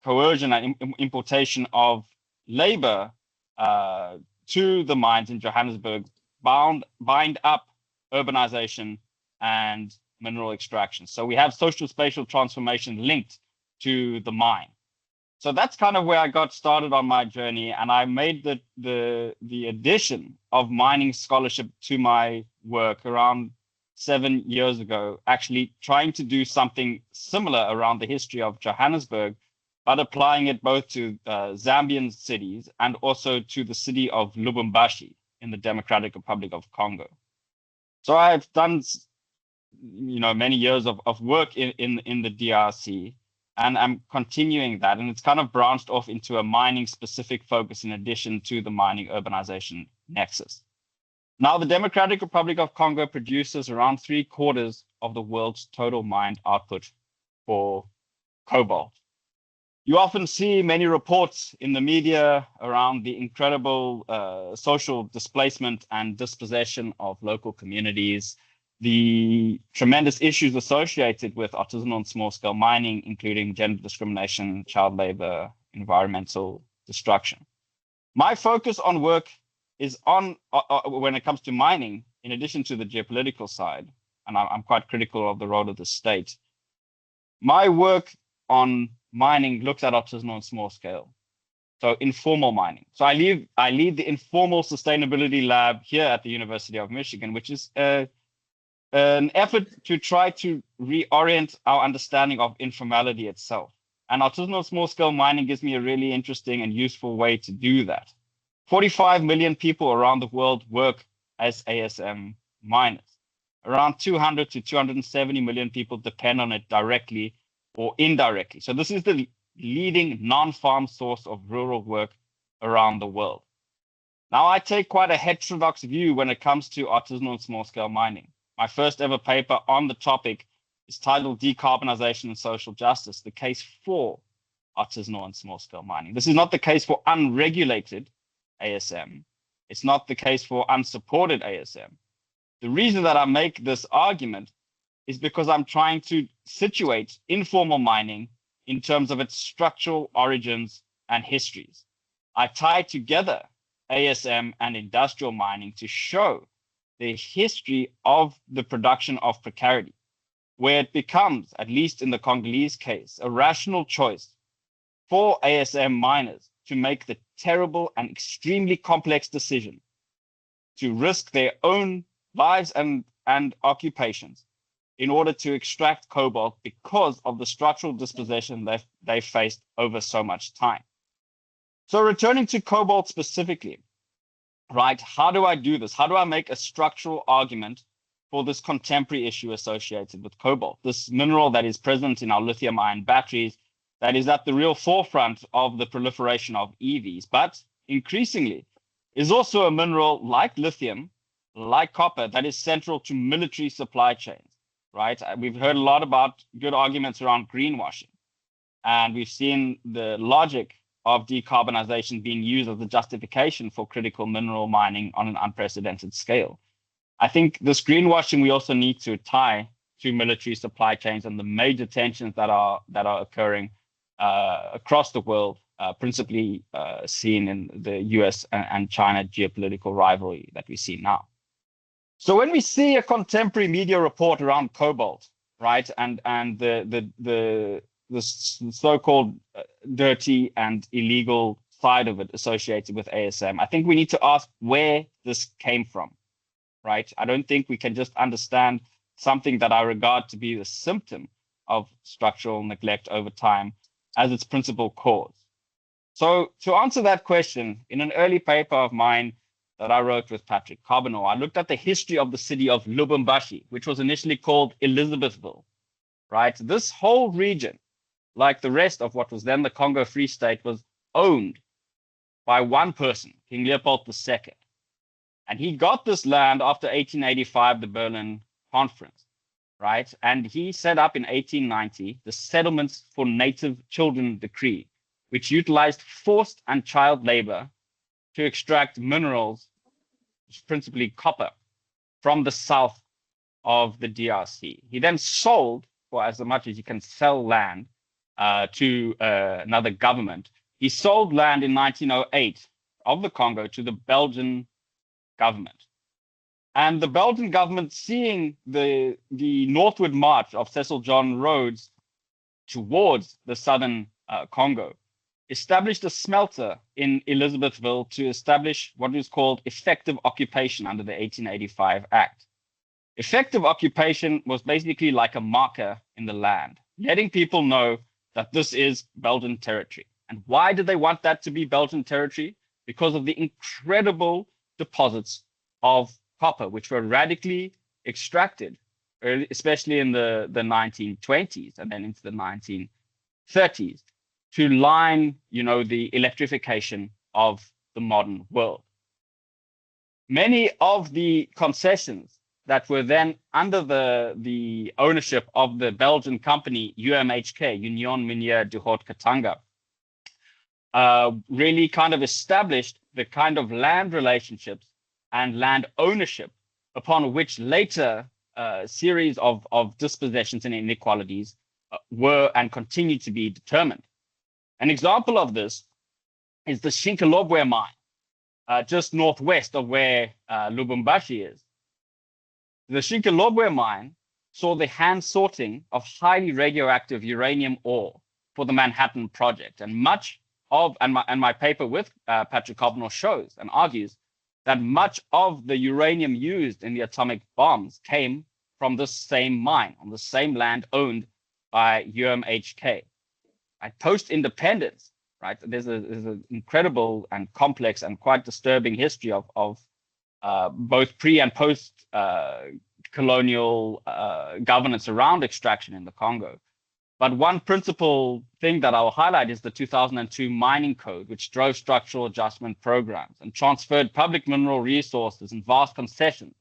coercion and importation of labor to the mines in Johannesburg bind up urbanization and mineral extraction. So we have social spatial transformation linked to the mine. So that's kind of where I got started on my journey, and I made the addition of mining scholarship to my work around 7 years ago, actually trying to do something similar around the history of Johannesburg, but applying it both to Zambian cities and also to the city of Lubumbashi in the Democratic Republic of Congo. So I've done, you know, many years of work in the DRC, and I'm continuing that. And it's kind of branched off into a mining specific focus in addition to the mining urbanization nexus. Now, the Democratic Republic of Congo produces around 3/4 of the world's total mined output for cobalt. You often see many reports in the media around the incredible social displacement and dispossession of local communities, the tremendous issues associated with artisanal and small-scale mining, including gender discrimination, child labor, environmental destruction. My focus on work is on, when it comes to mining, in addition to the geopolitical side, and I'm quite critical of the role of the state, my work on mining looks at artisanal and small scale, so informal mining. So I lead the informal sustainability lab here at the University of Michigan, which is an effort to try to reorient our understanding of informality itself. And artisanal small scale mining gives me a really interesting and useful way to do that. 45 million people around the world work as ASM miners. Around 200 to 270 million people depend on it directly or indirectly. So this is the leading non-farm source of rural work around the world. Now, I take quite a heterodox view when it comes to artisanal and small-scale mining. My first ever paper on the topic is titled Decarbonization and Social Justice, the case for artisanal and small-scale mining. This is not the case for unregulated ASM. It's not the case for unsupported ASM. The reason that I make this argument is because I'm trying to situate informal mining in terms of its structural origins and histories. I tie together ASM and industrial mining to show the history of the production of precarity, where it becomes, at least in the Congolese case, a rational choice for ASM miners to make the terrible and extremely complex decision to risk their own lives and occupations in order to extract cobalt because of the structural dispossession they faced over so much time. So returning to cobalt specifically, right, how do I do this? How do I make a structural argument for this contemporary issue associated with cobalt, this mineral that is present in our lithium-ion batteries, that is at the real forefront of the proliferation of EVs, but increasingly is also a mineral like lithium, like copper, that is central to military supply chains, right? We've heard a lot about good arguments around greenwashing, and we've seen the logic of decarbonization being used as a justification for critical mineral mining on an unprecedented scale. I think this greenwashing we also need to tie to military supply chains and the major tensions that are occurring across the world, principally seen in the US and China geopolitical rivalry that we see now. So when we see a contemporary media report around cobalt, right, and the so-called dirty and illegal side of it associated with ASM, I think we need to ask where this came from, right? I don't think we can just understand something that I regard to be the symptom of structural neglect over time as its principal cause. So to answer that question, in an early paper of mine that I wrote with Patrick Carbonneau, I looked at the history of the city of Lubumbashi, which was initially called Elizabethville, right? This whole region, like the rest of what was then the Congo Free State, was owned by one person, King Leopold II. And he got this land after 1885, the Berlin Conference, right? And he set up in 1890 the Settlements for Native Children Decree, which utilized forced and child labor to extract minerals, principally copper, from the south of the DRC. He then sold, for as much as you can sell land, to another government. He sold land in 1908 of the Congo to the Belgian government. And the Belgian government, seeing the northward march of Cecil John Rhodes towards the southern Congo, established a smelter in Elizabethville to establish what was called effective occupation under the 1885 Act. Effective occupation was basically like a marker in the land, letting people know that this is Belgian territory. And why did they want that to be Belgian territory? Because of the incredible deposits of copper, which were radically extracted, especially in the 1920s and then into the 1930s, to line, the electrification of the modern world. Many of the concessions that were then under the ownership of the Belgian company UMHK, Union Minière du Haut-Katanga, really kind of established the kind of land relationships and land ownership upon which later series of dispossessions and inequalities were and continue to be determined. An example of this is the Shinkalobwe mine, just northwest of where Lubumbashi is. The Shinkalobwe mine saw the hand sorting of highly radioactive uranium ore for the Manhattan Project. And much of, and my paper with Patrick Carbonneau shows and argues that much of the uranium used in the atomic bombs came from this same mine, on the same land owned by UMHK. At post-independence, right, there's an incredible and complex and quite disturbing history of both pre and post colonial governance around extraction in the Congo. But one principal thing that I'll highlight is the 2002 mining code, which drove structural adjustment programs and transferred public mineral resources and vast concessions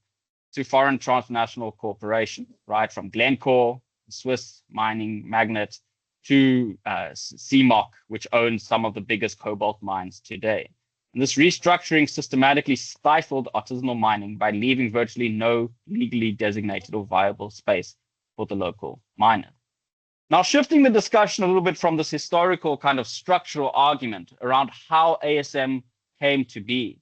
to foreign transnational corporations, right, from Glencore, the Swiss mining magnate, to CMOC, which owns some of the biggest cobalt mines today. And this restructuring systematically stifled artisanal mining by leaving virtually no legally designated or viable space for the local miners. Now, shifting the discussion a little bit from this historical kind of structural argument around how ASM came to be,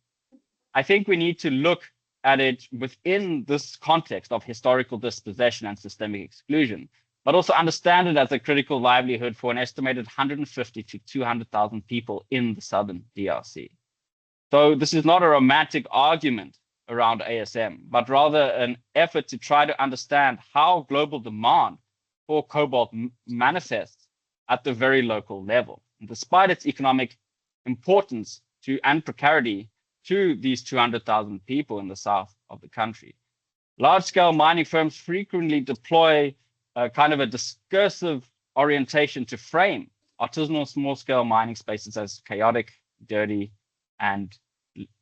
I think we need to look at it within this context of historical dispossession and systemic exclusion, but also understand it as a critical livelihood for an estimated 150 to 200,000 people in the southern DRC. So this is not a romantic argument around ASM, but rather an effort to try to understand how global demand for cobalt manifests at the very local level. And despite its economic importance to and precarity to these 200,000 people in the south of the country, large-scale mining firms frequently deploy kind of a discursive orientation to frame artisanal small-scale mining spaces as chaotic, dirty, and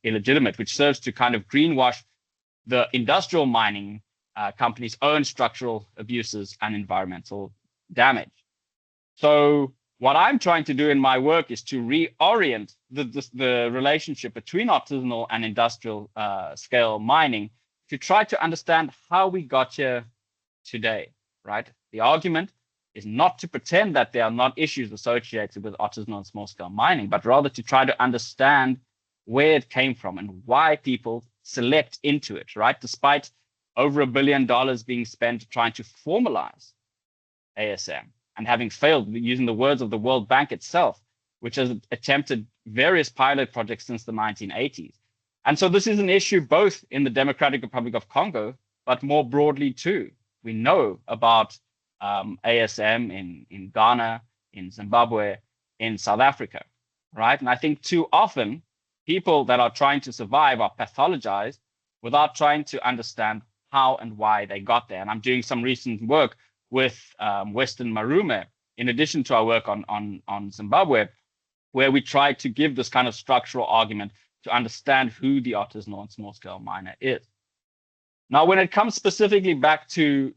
illegitimate, which serves to kind of greenwash the industrial mining companies' own structural abuses and environmental damage. So what I'm trying to do in my work is to reorient the relationship between artisanal and industrial scale mining to try to understand how we got here today, right? The argument is not to pretend that there are not issues associated with artisanal and small scale mining, but rather to try to understand where it came from and why people select into it, right? Despite over $1 billion being spent trying to formalize ASM and having failed, using the words of the World Bank itself, which has attempted various pilot projects since the 1980s. And so this is an issue both in the Democratic Republic of Congo, but more broadly too. We know about ASM in Ghana, in Zimbabwe, in South Africa, right? And I think too often people that are trying to survive are pathologized without trying to understand how and why they got there. And I'm doing some recent work with Western Marume, in addition to our work on Zimbabwe, where we try to give this kind of structural argument to understand who the artisanal and small-scale miner is. Now, when it comes specifically back to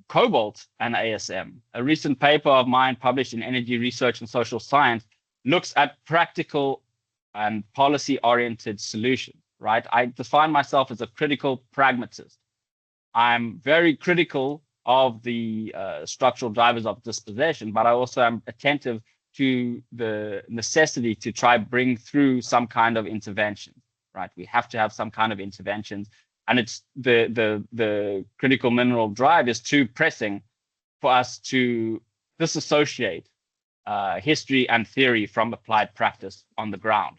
cobalt and ASM, a recent paper of mine published in Energy Research and Social Science looks at practical and policy-oriented solutions, right? I define myself as a critical pragmatist. I'm very critical of the structural drivers of dispossession, but I also am attentive to the necessity to try bring through some kind of intervention, right? We have to have some kind of interventions, and it's the critical mineral drive is too pressing for us to disassociate history and theory from applied practice on the ground.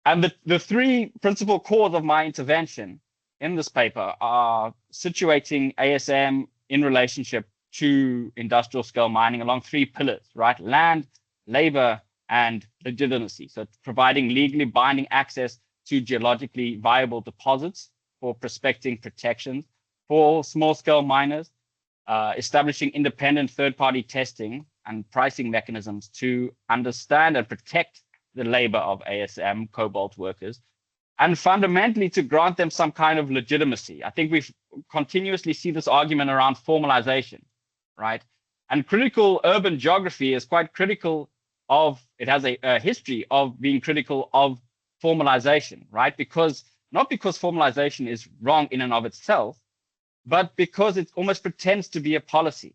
And the three principal cores of my intervention in this paper are situating ASM in relationship to industrial scale mining along three pillars, right? Land, labor, and legitimacy. So providing legally binding access to geologically viable deposits for prospecting protections for small scale miners, establishing independent third-party testing and pricing mechanisms to understand and protect the labor of ASM cobalt workers, and fundamentally to grant them some kind of legitimacy. I think we continuously see this argument around formalization, right? And critical urban geography is quite critical of, it has a history of being critical of formalization, right? Because, not because formalization is wrong in and of itself, but because it almost pretends to be a policy,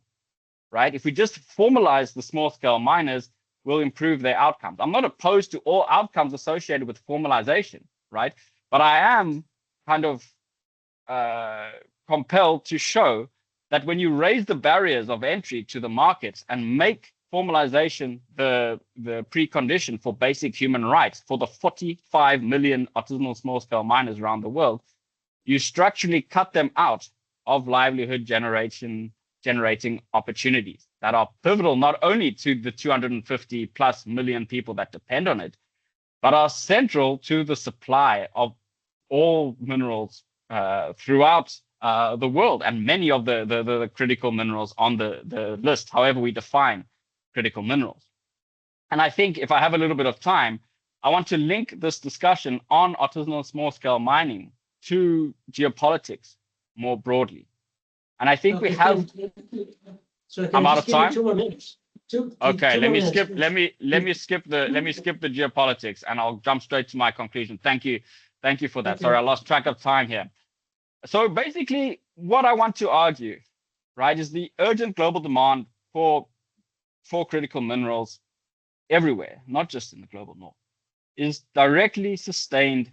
right? If we just formalize the small scale miners, we'll improve their outcomes. I'm not opposed to all outcomes associated with formalization, right? But I am kind of compelled to show that when you raise the barriers of entry to the markets and make formalization the precondition for basic human rights for the 45 million artisanal small-scale miners around the world, you structurally cut them out of livelihood generating opportunities that are pivotal not only to the 250 plus million people that depend on it, but are central to the supply of all minerals throughout the world, and many of the critical minerals on the list, however we define critical minerals. And I think if I have a little bit of time, I want to link this discussion on artisanal small-scale mining to geopolitics more broadly. And I think we have. So I'm out of time. 2 more minutes. Okay, let me skip the Please. geopolitics, and I'll jump straight to my conclusion. Thank you for that. Thank Sorry, you. I lost track of time here. So basically, what I want to argue, right, is the urgent global demand for critical minerals everywhere, not just in the global north, is directly sustained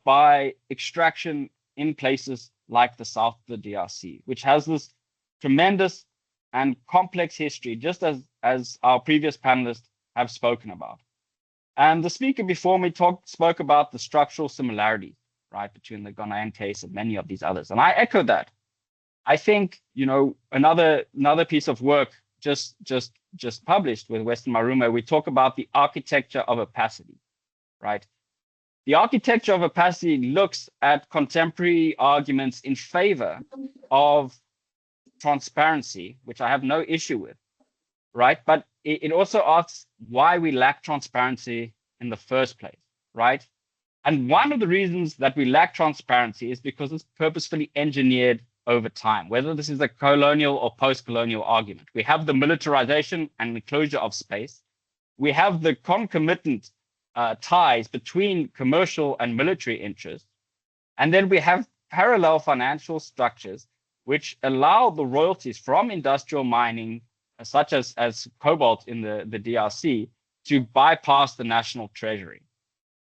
by extraction in places like the south of the DRC, which has this tremendous and complex history, just as our previous panelists have spoken about. And the speaker before me spoke about the structural similarities, right, between the Ghanaian case and many of these others. And I echo that. I think, another piece of work just published with Western Marume, we talk about the architecture of opacity, right? The architecture of opacity looks at contemporary arguments in favor of transparency, which I have no issue with, right? But it also asks why we lack transparency in the first place, right? And one of the reasons that we lack transparency is because it's purposefully engineered over time, whether this is a colonial or post-colonial argument. We have the militarization and enclosure of space. We have the concomitant ties between commercial and military interests. And then we have parallel financial structures which allow the royalties from industrial mining, such as cobalt in the DRC, to bypass the national treasury.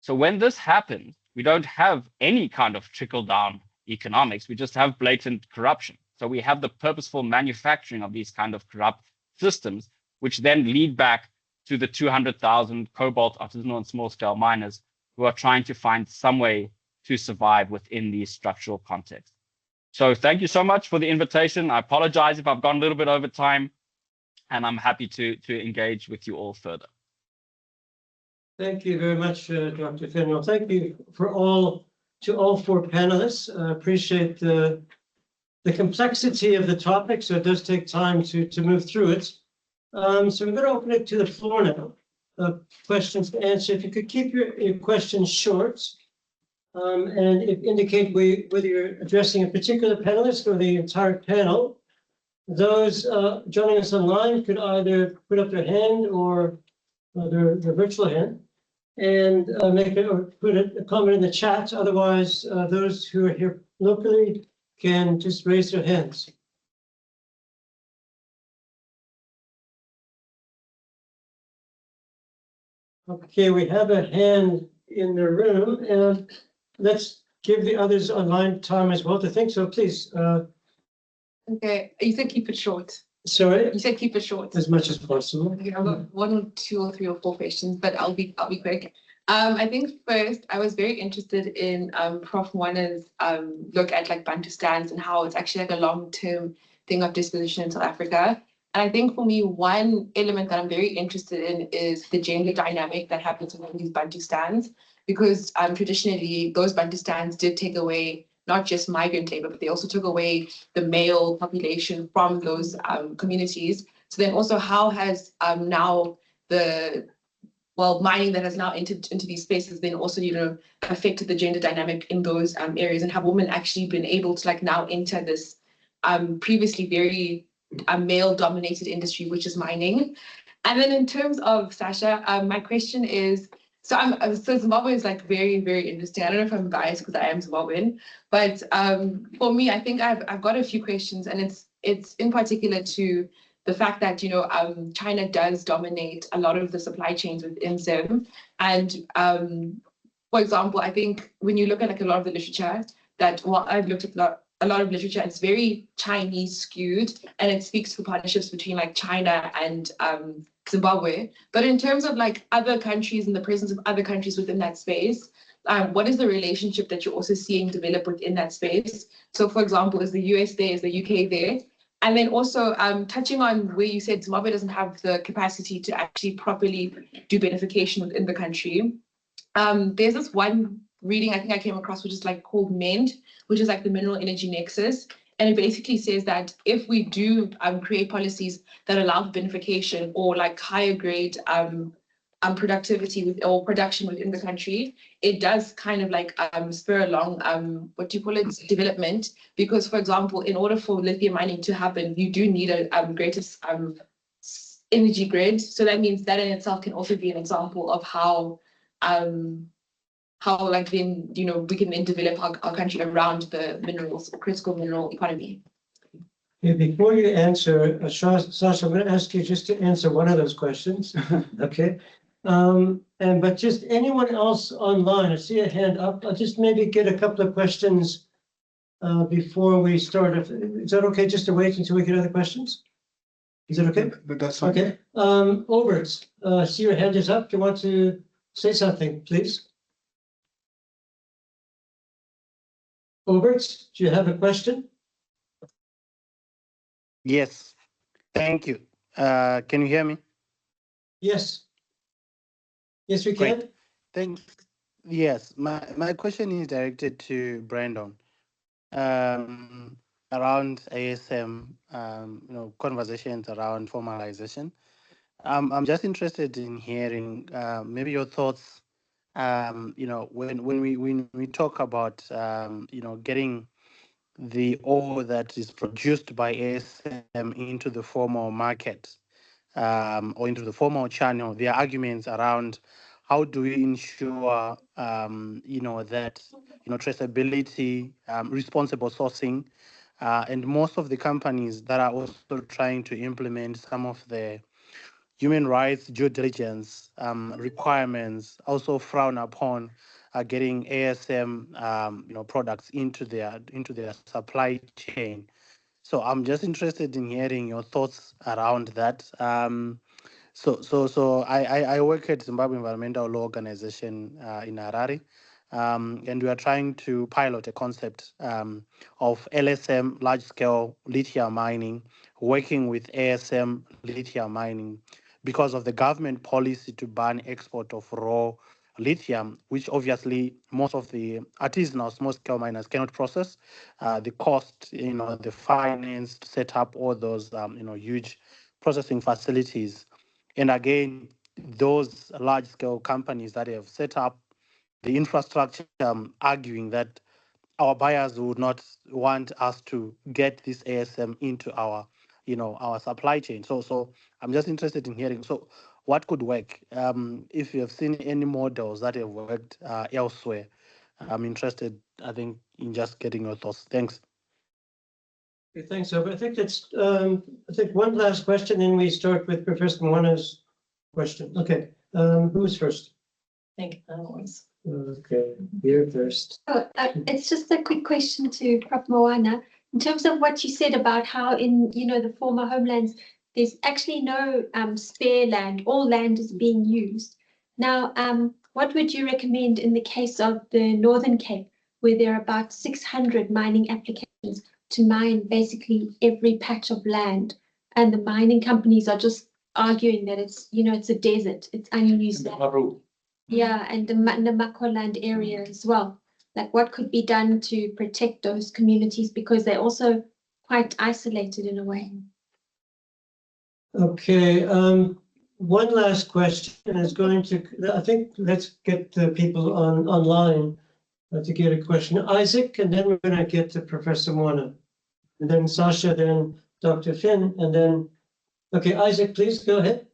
So when this happens, we don't have any kind of trickle-down economics. We just have blatant corruption. So we have the purposeful manufacturing of these kind of corrupt systems, which then lead back to the 200,000 cobalt artisanal and small-scale miners who are trying to find some way to survive within these structural contexts. So thank you so much for the invitation. I apologize if I've gone a little bit over time, and I'm happy to engage with you all further. Thank you very much, Dr. Fenwell. Thank you to all four panelists. I appreciate the complexity of the topic, so it does take time to move through it. So we're going to open it to the floor now. Questions to answer. If you could keep your questions short, and indicate whether you're addressing a particular panelist or the entire panel. Those joining us online could either put up their hand or their virtual hand and make it or put a comment in the chat. Otherwise, those who are here locally can just raise their hands. Okay, we have a hand in the room, and let's give the others online time as well to think. So please. Okay, you said keep it short. Sorry? You said keep it short. As much as possible. Okay, I've got 1 or 2 or 3 or 4 questions, but I'll be quick. I think first I was very interested in Prof. Mwana's look at like Bantustans and how it's actually like a long-term thing of disposition in South Africa. And I think for me, one element that I'm very interested in is the gender dynamic that happens within these Bantustans, because traditionally those Bantustans did take away not just migrant labor, but they also took away the male population from those communities. So then also how has now mining that has now entered into these spaces then also, affected the gender dynamic in those areas, and have women actually been able to like now enter this previously very male dominated industry, which is mining. And then in terms of Sasha, my question is, so Zimbabwe is like very, very interesting. I don't know if I'm biased because I am Zimbabwean, but for me, I think I've got a few questions, and it's in particular to the fact that China does dominate a lot of the supply chains within Zim. And for example, I think when you look at like a lot of the literature I've looked at a lot of literature, it's very Chinese skewed, and it speaks to partnerships between like China and Zimbabwe. But in terms of like other countries and the presence of other countries within that space, what is the relationship that you're also seeing develop within that space? So for example, is the US there, is the UK there? And then also touching on where you said Zimbabwe doesn't have the capacity to actually properly do beneficiation within the country. There's this one reading I think I came across, which is like called MEND, which is like the Mineral Energy Nexus. And it basically says that if we do create policies that allow for beneficiation or like higher grade productivity or production within the country, it does kind of like spur along development. Because for example, in order for lithium mining to happen, you do need a greater energy grid. So that means that in itself can also be an example of how like then we can then develop our country around the minerals, critical mineral economy. Okay, before you answer, Sasha, I'm going to ask you just to answer one of those questions. Okay. But just anyone else online, I see a hand up. I'll just maybe get a couple of questions before we start. Is that okay just to wait until we get other questions? Is that okay? That's fine. Okay. Overt, see your hand is up. Do you want to say something, please? Overt, do you have a question? Yes, thank you. Can you hear me? Yes. Yes, we can. Great. Thanks. Yes, my question is directed to Brandon around ASM, conversations around formalization. I'm just interested in hearing maybe your thoughts. When we talk about getting the ore that is produced by ASM into the formal market or into the formal channel, there are arguments around how do we ensure that traceability, responsible sourcing, and most of the companies that are also trying to implement some of the human rights due diligence requirements also frown upon getting ASM products into their supply chain. So I'm just interested in hearing your thoughts around that. I work at Zimbabwe Environmental Law Organization in Harare, and we are trying to pilot a concept of LSM, large-scale lithium mining, working with ASM lithium mining because of the government policy to ban export of raw lithium, which obviously most of the artisanal small-scale miners cannot process. The cost, the finance to set up all those, huge processing facilities. And again, those large-scale companies that have set up the infrastructure, arguing that our buyers would not want us to get this ASM into our supply chain. So I'm just interested in hearing. So what could work? If you have seen any models that have worked elsewhere, I'm interested, I think, in just getting your thoughts. Thanks. Okay, thanks, Albert. I think one last question, then we start with Professor Mwana's question. Okay, who's first? I think that was. Okay, you're first. It's just a quick question to Prof. Moana. In terms of what you said about how in the former homelands, there's actually no spare land, all land is being used. Now, what would you recommend in the case of the Northern Cape, where there are about 600 mining applications to mine basically every patch of land, and the mining companies are just arguing that it's a desert, it's unused land. Yeah, and the Namaqualand area as well. Like what could be done to protect those communities because they're also quite isolated in a way. Okay, one last question is going to, I think let's get the people online to get a question. Isaac, and then we're going to get to Professor Mwana, and then Sasha, then Dr. Finn, and then, okay, Isaac, please go ahead.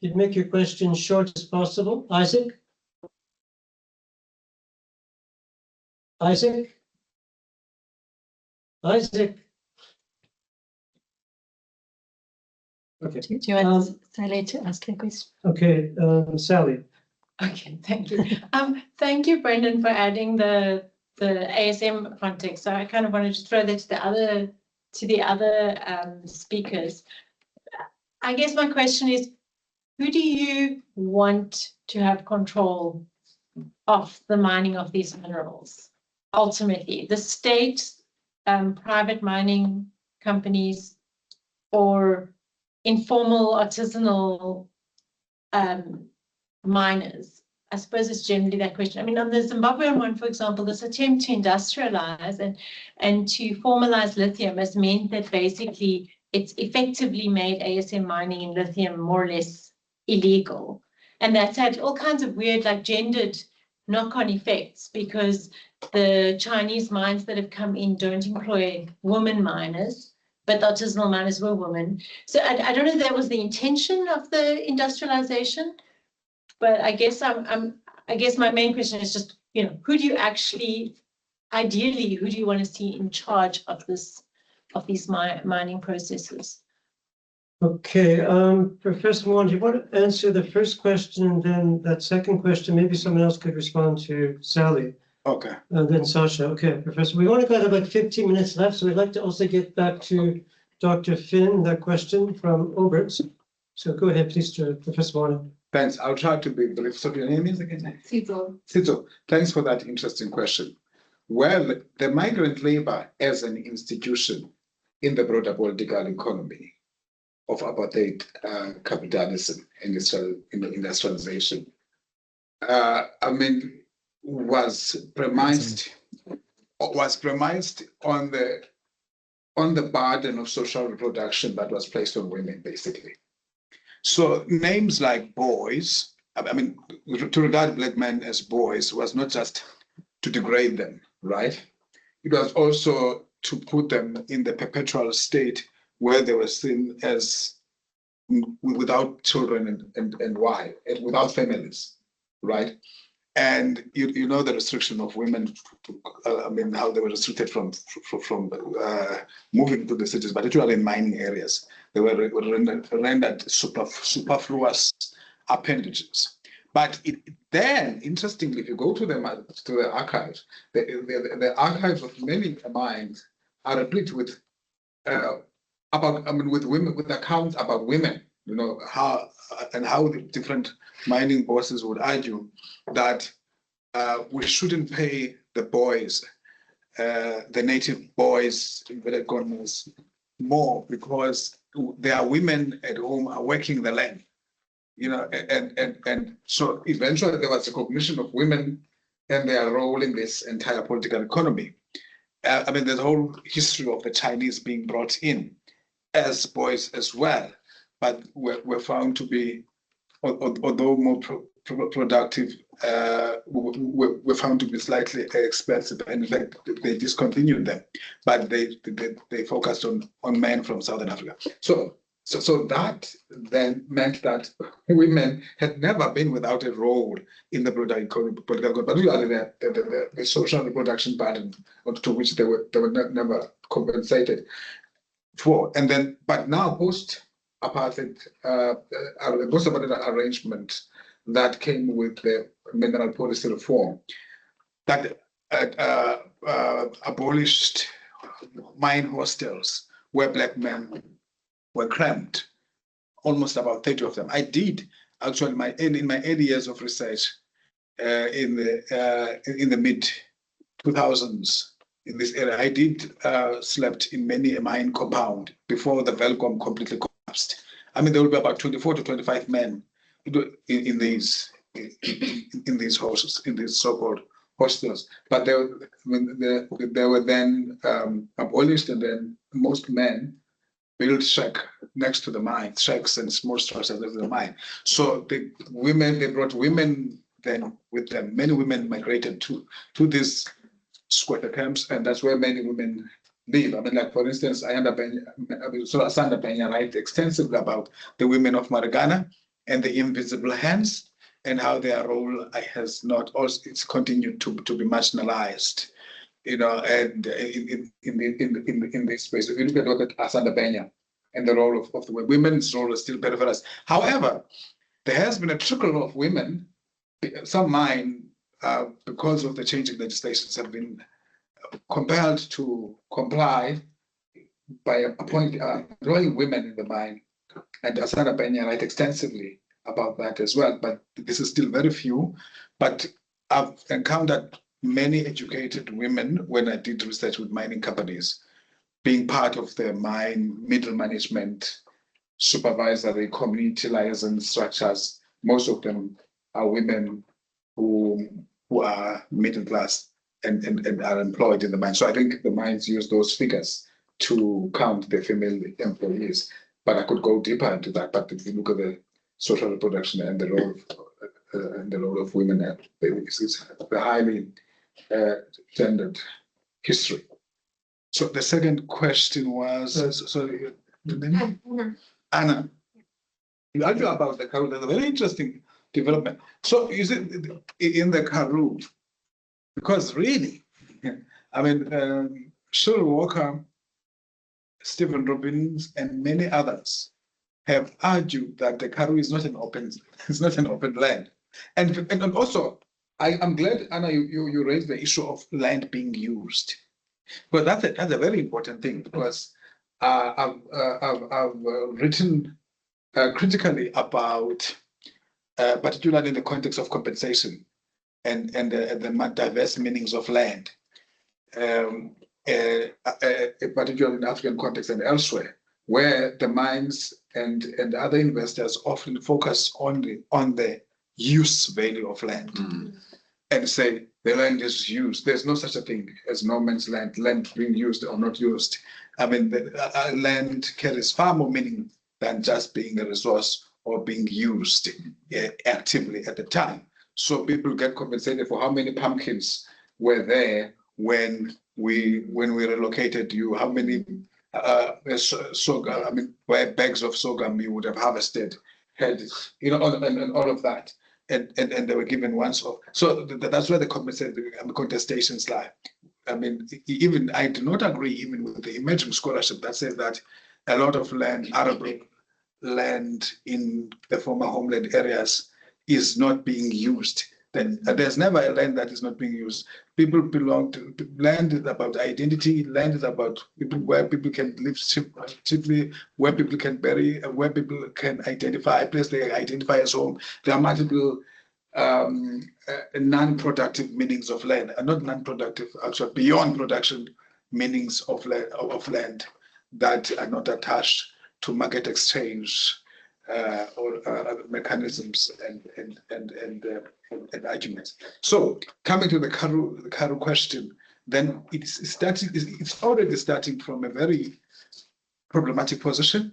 You'd make your question short as possible. Isaac? Isaac? Isaac? Okay. Do you want Sally to ask a question? Okay, Sally. Okay, thank you. Thank you, Brendan, for adding the ASM context. So I kind of wanted to throw that to the other speakers. I guess my question is, who do you want to have control of the mining of these minerals? Ultimately, the state, private mining companies, or informal artisanal miners? I suppose it's generally that question. I mean, on the Zimbabwean one, for example, this attempt to industrialize and to formalize lithium has meant that basically it's effectively made ASM mining in lithium more or less illegal. And that's had all kinds of weird, like gendered knock-on effects because the Chinese mines that have come in don't employ women miners, but the artisanal miners were women. So I don't know if that was the intention of the industrialization, but I guess I guess my main question is just, who do you actually, ideally, who do you want to see in charge of these mining processes? Okay, Professor Moore, do you want to answer the first question and then that second question? Maybe someone else could respond to Sally. Okay. And then Sasha. Okay, Professor, we only got about 15 minutes left, so we'd like to also get back to Dr. Finn, that question from Obert. So go ahead, please, Professor Moore. Thanks. I'll try to be brief. So your name is again? Sizo. Thanks for that interesting question. Well, the migrant labor as an institution in the broader political economy of apartheid capitalism and industrialization, was premised on the burden of social reproduction that was placed on women, basically. So names like boys, I mean, to regard black men as boys was not just to degrade them, right? It was also to put them in the perpetual state where they were seen as without children and wives, and without families, right? And you know the restriction of women, I mean, how they were restricted from moving to the cities, particularly in mining areas. They were rendered superfluous appendages. But then, interestingly, if you go to the archives, the archives of many mines are replete with with women, with accounts about women. You know how the different mining bosses would argue that we shouldn't pay the boys, the native boys, inverted commas, more because there are women at home are working the land. You know, and so eventually there was a recognition of women and their role in this entire political economy. I mean, there's a whole history of the Chinese being brought in as boys as well, but were found to be, although more productive, were found to be slightly expensive, and in fact they discontinued them, but they focused on men from Southern Africa. So that then meant that women had never been without a role in the broader economy, particularly the social reproduction pattern to which they were never compensated for. And then, but now post-apartheid, post-apartheid arrangement that came with the mineral policy reform that abolished mine hostels where black men were crammed, almost about 30 of them. I did actually in my early years of research in the mid 2000s in this area. I did slept in many a mine compound before the Velcom completely collapsed. I mean, there will be about 24 to 25 men in these hostels, in these so-called hostels. But they were then abolished, and then most men built shack next to the mine, shacks and small structures next to the mine. So they brought women then with them. Many women migrated to these squatter camps, and that's where many women live. I mean, like for instance, Asanda Penya writes extensively about the women of Maragana and the invisible hands, and how their role has not also it's continued to be marginalized. You know, and in this space, if you look at Asanda Penya and the role of the women's role is still peripheralized. However, there has been a trickle of women. Some mine, because of the changing legislations, have been compelled to comply by employing women in the mine. And Asanda Penya writes extensively about that as well. But this is still very few. But I've encountered many educated women when I did research with mining companies, being part of the mine middle management, supervisory, community liaison structures. Most of them are women who are middle class and are employed in the mine. So I think the mines use those figures to count the female employees. But I could go deeper into that. But if you look at the social reproduction and the role of women, it's a highly gendered history. So the second question was, sorry, Anna. You argue about the Karoo. There's a very interesting development. So is it in the Karoo? Because really, I mean, Shirley Walker, Stephen Robbins, and many others have argued that the Karoo is not an open land. And also, I'm glad, Anna, you raised the issue of land being used. But that's a very important thing, because I've written critically about, particularly in the context of compensation and the diverse meanings of land, particularly in African context and elsewhere, where the mines and other investors often focus only on the use value of land and say the land is used. There's no such a thing as no man's land being used or not used. I mean, land carries far more meaning than just being a resource or being used actively at the time. So people get compensated for how many pumpkins were there when we relocated you, how many where bags of sorghum you would have harvested, had, and all of that. And they were given once off. So that's where the contestations lie. I mean, even I do not agree even with the emerging scholarship that says that a lot of land, arable land in the former homeland areas is not being used. Then there's never a land that is not being used. People belong to land is about identity. Land is about people where people can live cheaply, where people can bury, where people can identify a place they identify as home. There are multiple non-productive meanings of land, and not non-productive, actually beyond production meanings of land that are not attached to market exchange or other mechanisms and arguments. So coming to the Karoo question, then it's already starting from a very problematic position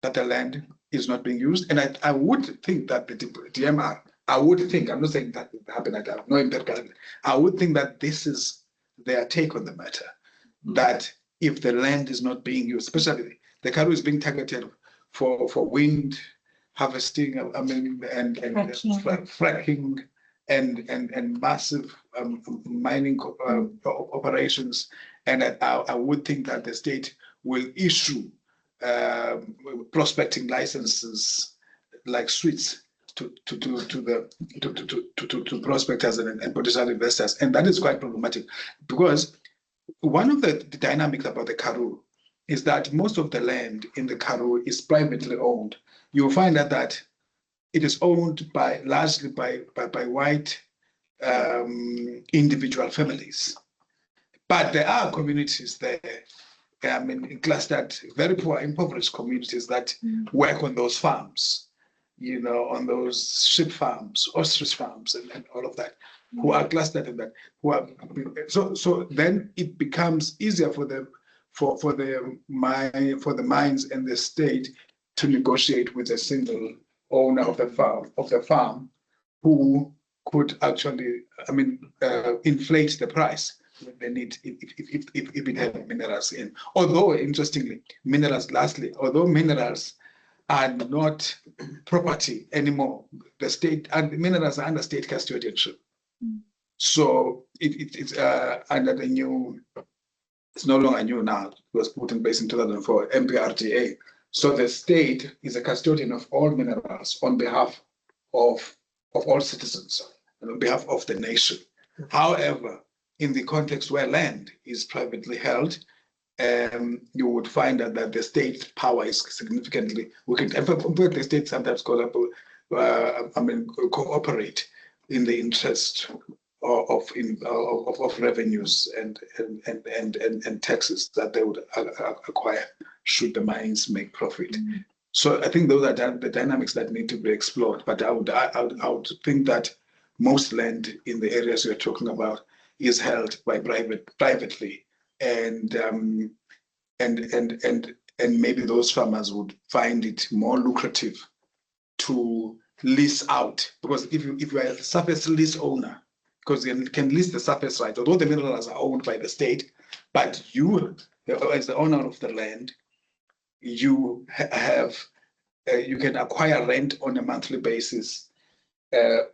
that the land is not being used. And I would think that the DMR, I'm not saying that it happened, I have no empirical, I would think that this is their take on the matter, that if the land is not being used, especially the Karoo is being targeted for wind harvesting, and fracking and massive mining operations, and I would think that the state will issue prospecting licenses like sweets to prospectors and potential investors, and that is quite problematic because one of the dynamics about the Karoo is that most of the land in the Karoo is privately owned. You'll find that it is owned largely by white individual families, but there are communities there. Clustered, very poor, impoverished communities that work on those farms, on those sheep farms, ostrich farms, and all of that, who are clustered in that. So then it becomes easier for them, for the mines and the state to negotiate with a single owner of the farm, who could actually, inflate the price they need if it had minerals in. Although, interestingly, minerals are not property anymore. The state and minerals are under state custodianship. So it's under the new, it's no longer new now, it was put in place in 2004, MPRDA. So the state is a custodian of all minerals on behalf of all citizens and on behalf of the nation. However, in the context where land is privately held, you would find that the state's power is significantly weakened. In fact, the state sometimes cooperate in the interest of revenues and taxes that they would acquire should the mines make profit. So I think those are the dynamics that need to be explored. But I would think that most land in the areas we're talking about is held by privately, and maybe those farmers would find it more lucrative to lease out, because if you are a surface lease owner, because you can lease the surface right, although the minerals are owned by the state, but you, as the owner of the land, you can acquire rent on a monthly basis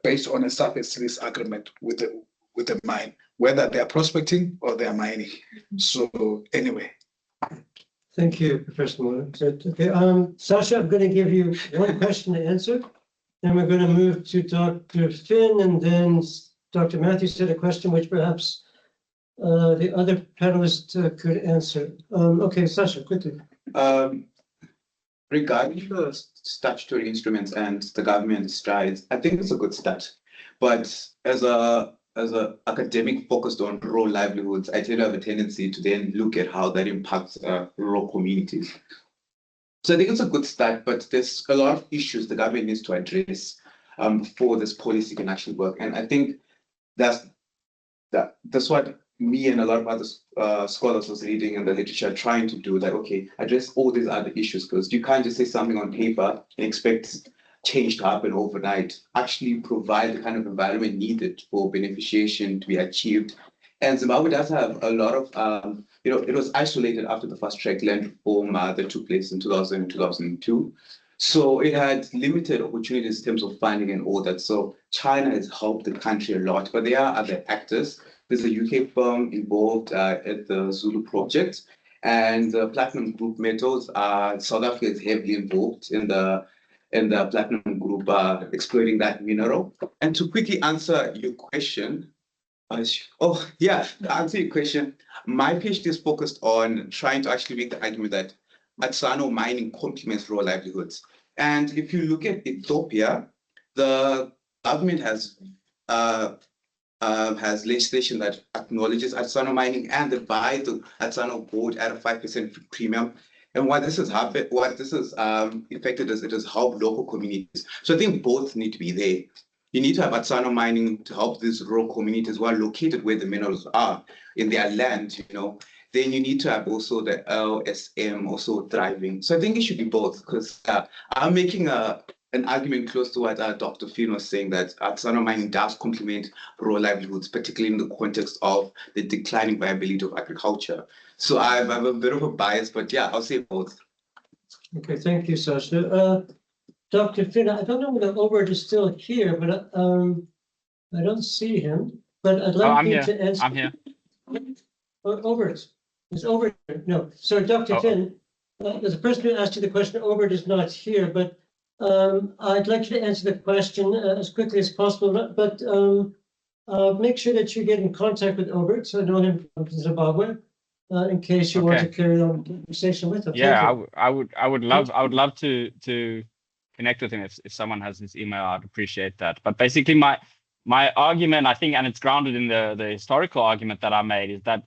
based on a surface lease agreement with the mine, whether they are prospecting or they are mining. So anyway. Thank you, Professor Moore. Okay, Sasha, I'm going to give you one question to answer. Then we're going to move to Dr. Finn, and then Dr. Matthews had a question which perhaps the other panelists could answer. Okay, Sasha, quickly. Regarding the statutory instruments and the government's strides, I think it's a good start. But as a academic focused on rural livelihoods, I tend to have a tendency to then look at how that impacts rural communities. So I think it's a good start, but there's a lot of issues the government needs to address before this policy can actually work. And I think that's what me and a lot of other scholars was reading in the literature trying to do, like, okay, address all these other issues, because you can't just say something on paper and expect change to happen overnight, actually provide the kind of environment needed for beneficiation to be achieved. And Zimbabwe does have a lot of, it was isolated after the fast track land reform that took place in 2000 and 2002. So it had limited opportunities in terms of funding and all that. So China has helped the country a lot, but there are other actors. There's a UK firm involved at the Zulu project, and Platinum Group Metals. South Africa is heavily involved in the Platinum Group exploiting that mineral. And to quickly answer your question, to answer your question, my PhD is focused on trying to actually make the argument that artisanal mining complements rural livelihoods. And if you look at Ethiopia, the government has legislation that acknowledges artisanal mining, and they buy the artisanal gold at a 5% premium. And what this has happened, what this has affected is it has helped local communities. So I think both need to be there. You need to have artisanal mining to help these rural communities who are located where the minerals are in their land, Then you need to have also the LSM also thriving. So I think it should be both, because I'm making an argument close to what Dr. Finn was saying, that artisanal mining does complement rural livelihoods, particularly in the context of the declining viability of agriculture. So I have a bit of a bias, but yeah, I'll say both. Okay, thank you, Sasha. Dr. Finn, I don't know whether Obert is still here, but I don't see him. But I'd like you to answer. I'm here. Obert. Is Obert here? No. So Dr. Finn, there's a person who asked you the question. Obert is not here, but I'd like you to answer the question as quickly as possible. But make sure that you get in contact with Obert, so I know him from Zimbabwe, in case you want to carry on the conversation with him. Yeah, I would love to connect with him if someone has his email. I'd appreciate that. But basically, my argument, I think, and it's grounded in the historical argument that I made, is that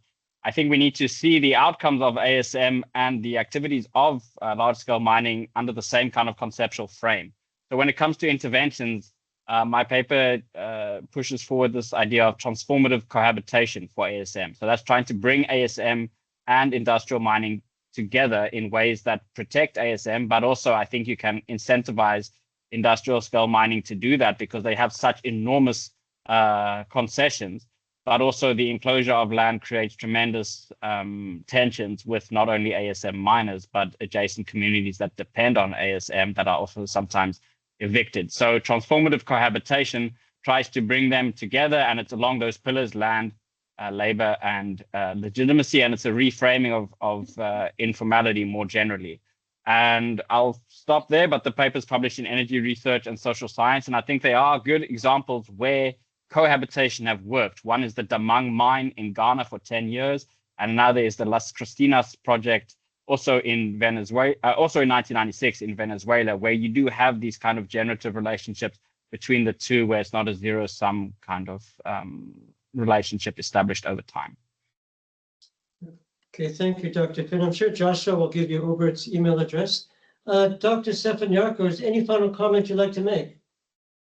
I think we need to see the outcomes of ASM and the activities of large-scale mining under the same kind of conceptual frame. So when it comes to interventions, my paper pushes forward this idea of transformative cohabitation for ASM. So that's trying to bring ASM and industrial mining together in ways that protect ASM, but also I think you can incentivize industrial scale mining to do that because they have such enormous concessions, but also the enclosure of land creates tremendous tensions with not only ASM miners, but adjacent communities that depend on ASM that are also sometimes evicted. So transformative cohabitation tries to bring them together, and it's along those pillars: land, labor, and legitimacy, and it's a reframing of informality more generally. And I'll stop there, but the paper's published in Energy Research and Social Science, and I think they are good examples where cohabitation have worked. One is the Damang mine in Ghana for 10 years, and another is the Las Cristinas project, also in Venezuela, also in 1996 in Venezuela, where you do have these kind of generative relationships between the two, where it's not a zero-sum kind of relationship established over time. Okay, thank you, Dr. Finn. I'm sure Joshua will give you Obert's email address. Dr. Stefaniarko, is any final comment you'd like to make?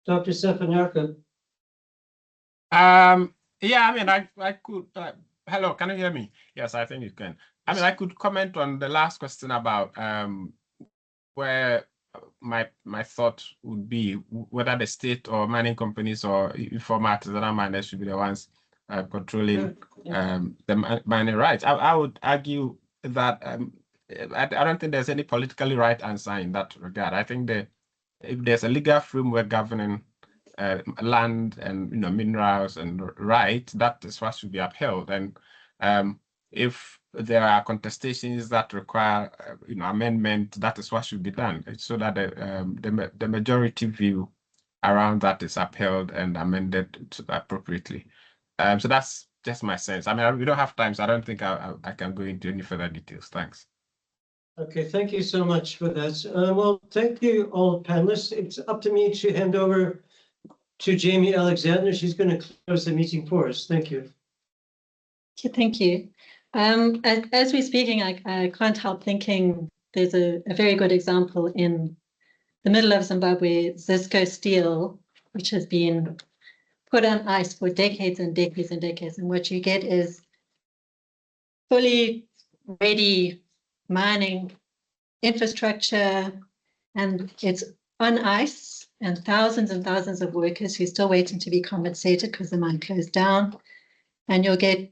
Dr. Stefaniarko. Yeah, I mean, I could, hello, can you hear me? Yes, I think you can. I mean, I could comment on the last question about where my thought would be whether the state or mining companies or informal artisanal miners should be the ones controlling the mining rights. I would argue that I don't think there's any politically right answer in that regard. I think that if there's a legal framework governing land and minerals and rights, that is what should be upheld. And if there are contestations that require amendment, that is what should be done, so that the majority view around that is upheld and amended appropriately. So that's just my sense. I mean, we don't have time, so I don't think I can go into any further details. Thanks. Okay, thank you so much for that. Well, thank you all panelists. It's up to me to hand over to Jamie Alexander. She's going to close the meeting for us. Thank you. Okay, thank you. As we're speaking, I can't help thinking there's a very good example in the middle of Zimbabwe, Zisco Steel, which has been put on ice for decades and decades and decades. And what you get is fully ready mining infrastructure, and it's on ice and thousands of workers who are still waiting to be compensated because the mine closed down. And you'll get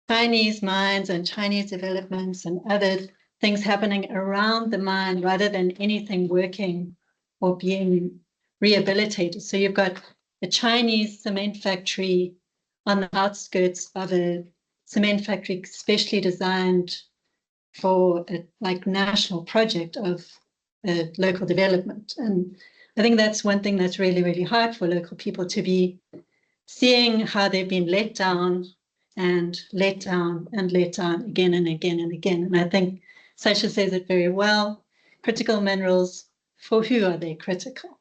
Chinese mines and Chinese developments and other things happening around the mine rather than anything working or being rehabilitated. So you've got a Chinese cement factory on the outskirts of a cement factory specially designed for a like national project of local development. And I think that's one thing that's really, really hard for local people to be seeing how they've been let down and let down and let down again and again and again. And I think Sasha says it very well. Critical minerals, for who are they critical?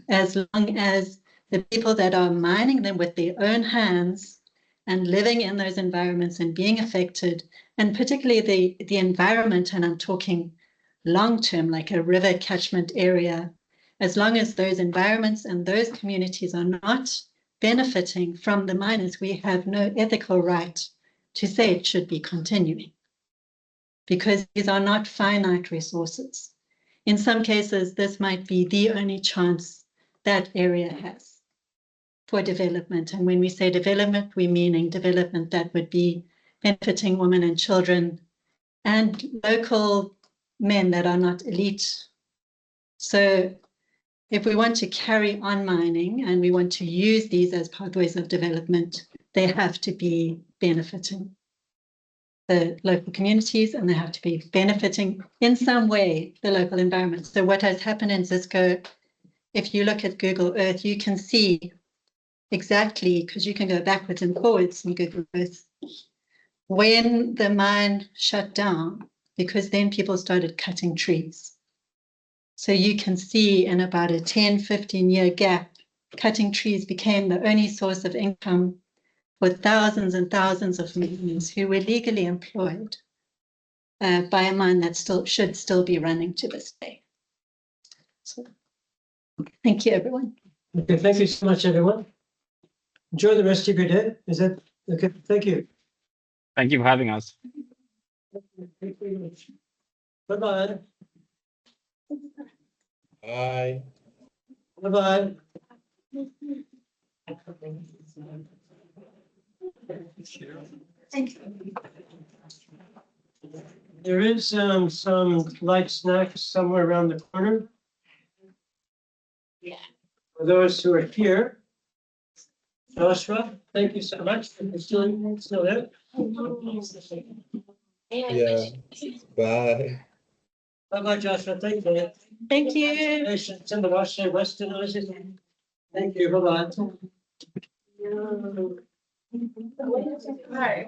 As long as the people that are mining them with their own hands and living in those environments and being affected, and particularly the environment, and I'm talking long-term, like a river catchment area, as long as those environments and those communities are not benefiting from the miners, we have no ethical right to say it should be continuing, because these are not finite resources. In some cases, this might be the only chance that area has for development. And when we say development, we're meaning development that would be benefiting women and children and local men that are not elite. So if we want to carry on mining and we want to use these as pathways of development, they have to be benefiting the local communities, and they have to be benefiting in some way the local environment. So what has happened in Zisco, if you look at Google Earth, you can see exactly, because you can go backwards and forwards in Google Earth, when the mine shut down, because then people started cutting trees. So you can see in about a 10, 15-year gap, cutting trees became the only source of income for thousands and thousands of miners who were legally employed by a mine that should still be running to this day. So, thank you, everyone. Okay, thank you so much, everyone. Enjoy the rest of your day. Is that okay? Thank you. Thank you for having us. Thank you very much. Bye-bye. Bye. Bye-bye. Thank you. There is some light snacks somewhere around the corner. Yeah. For those who are here. Joshua, thank you so much. Still there? Yeah. Bye. Bye-bye, Joshua. Thank you. Thank you. It's in the Western. Thank you. Bye-bye. Hi.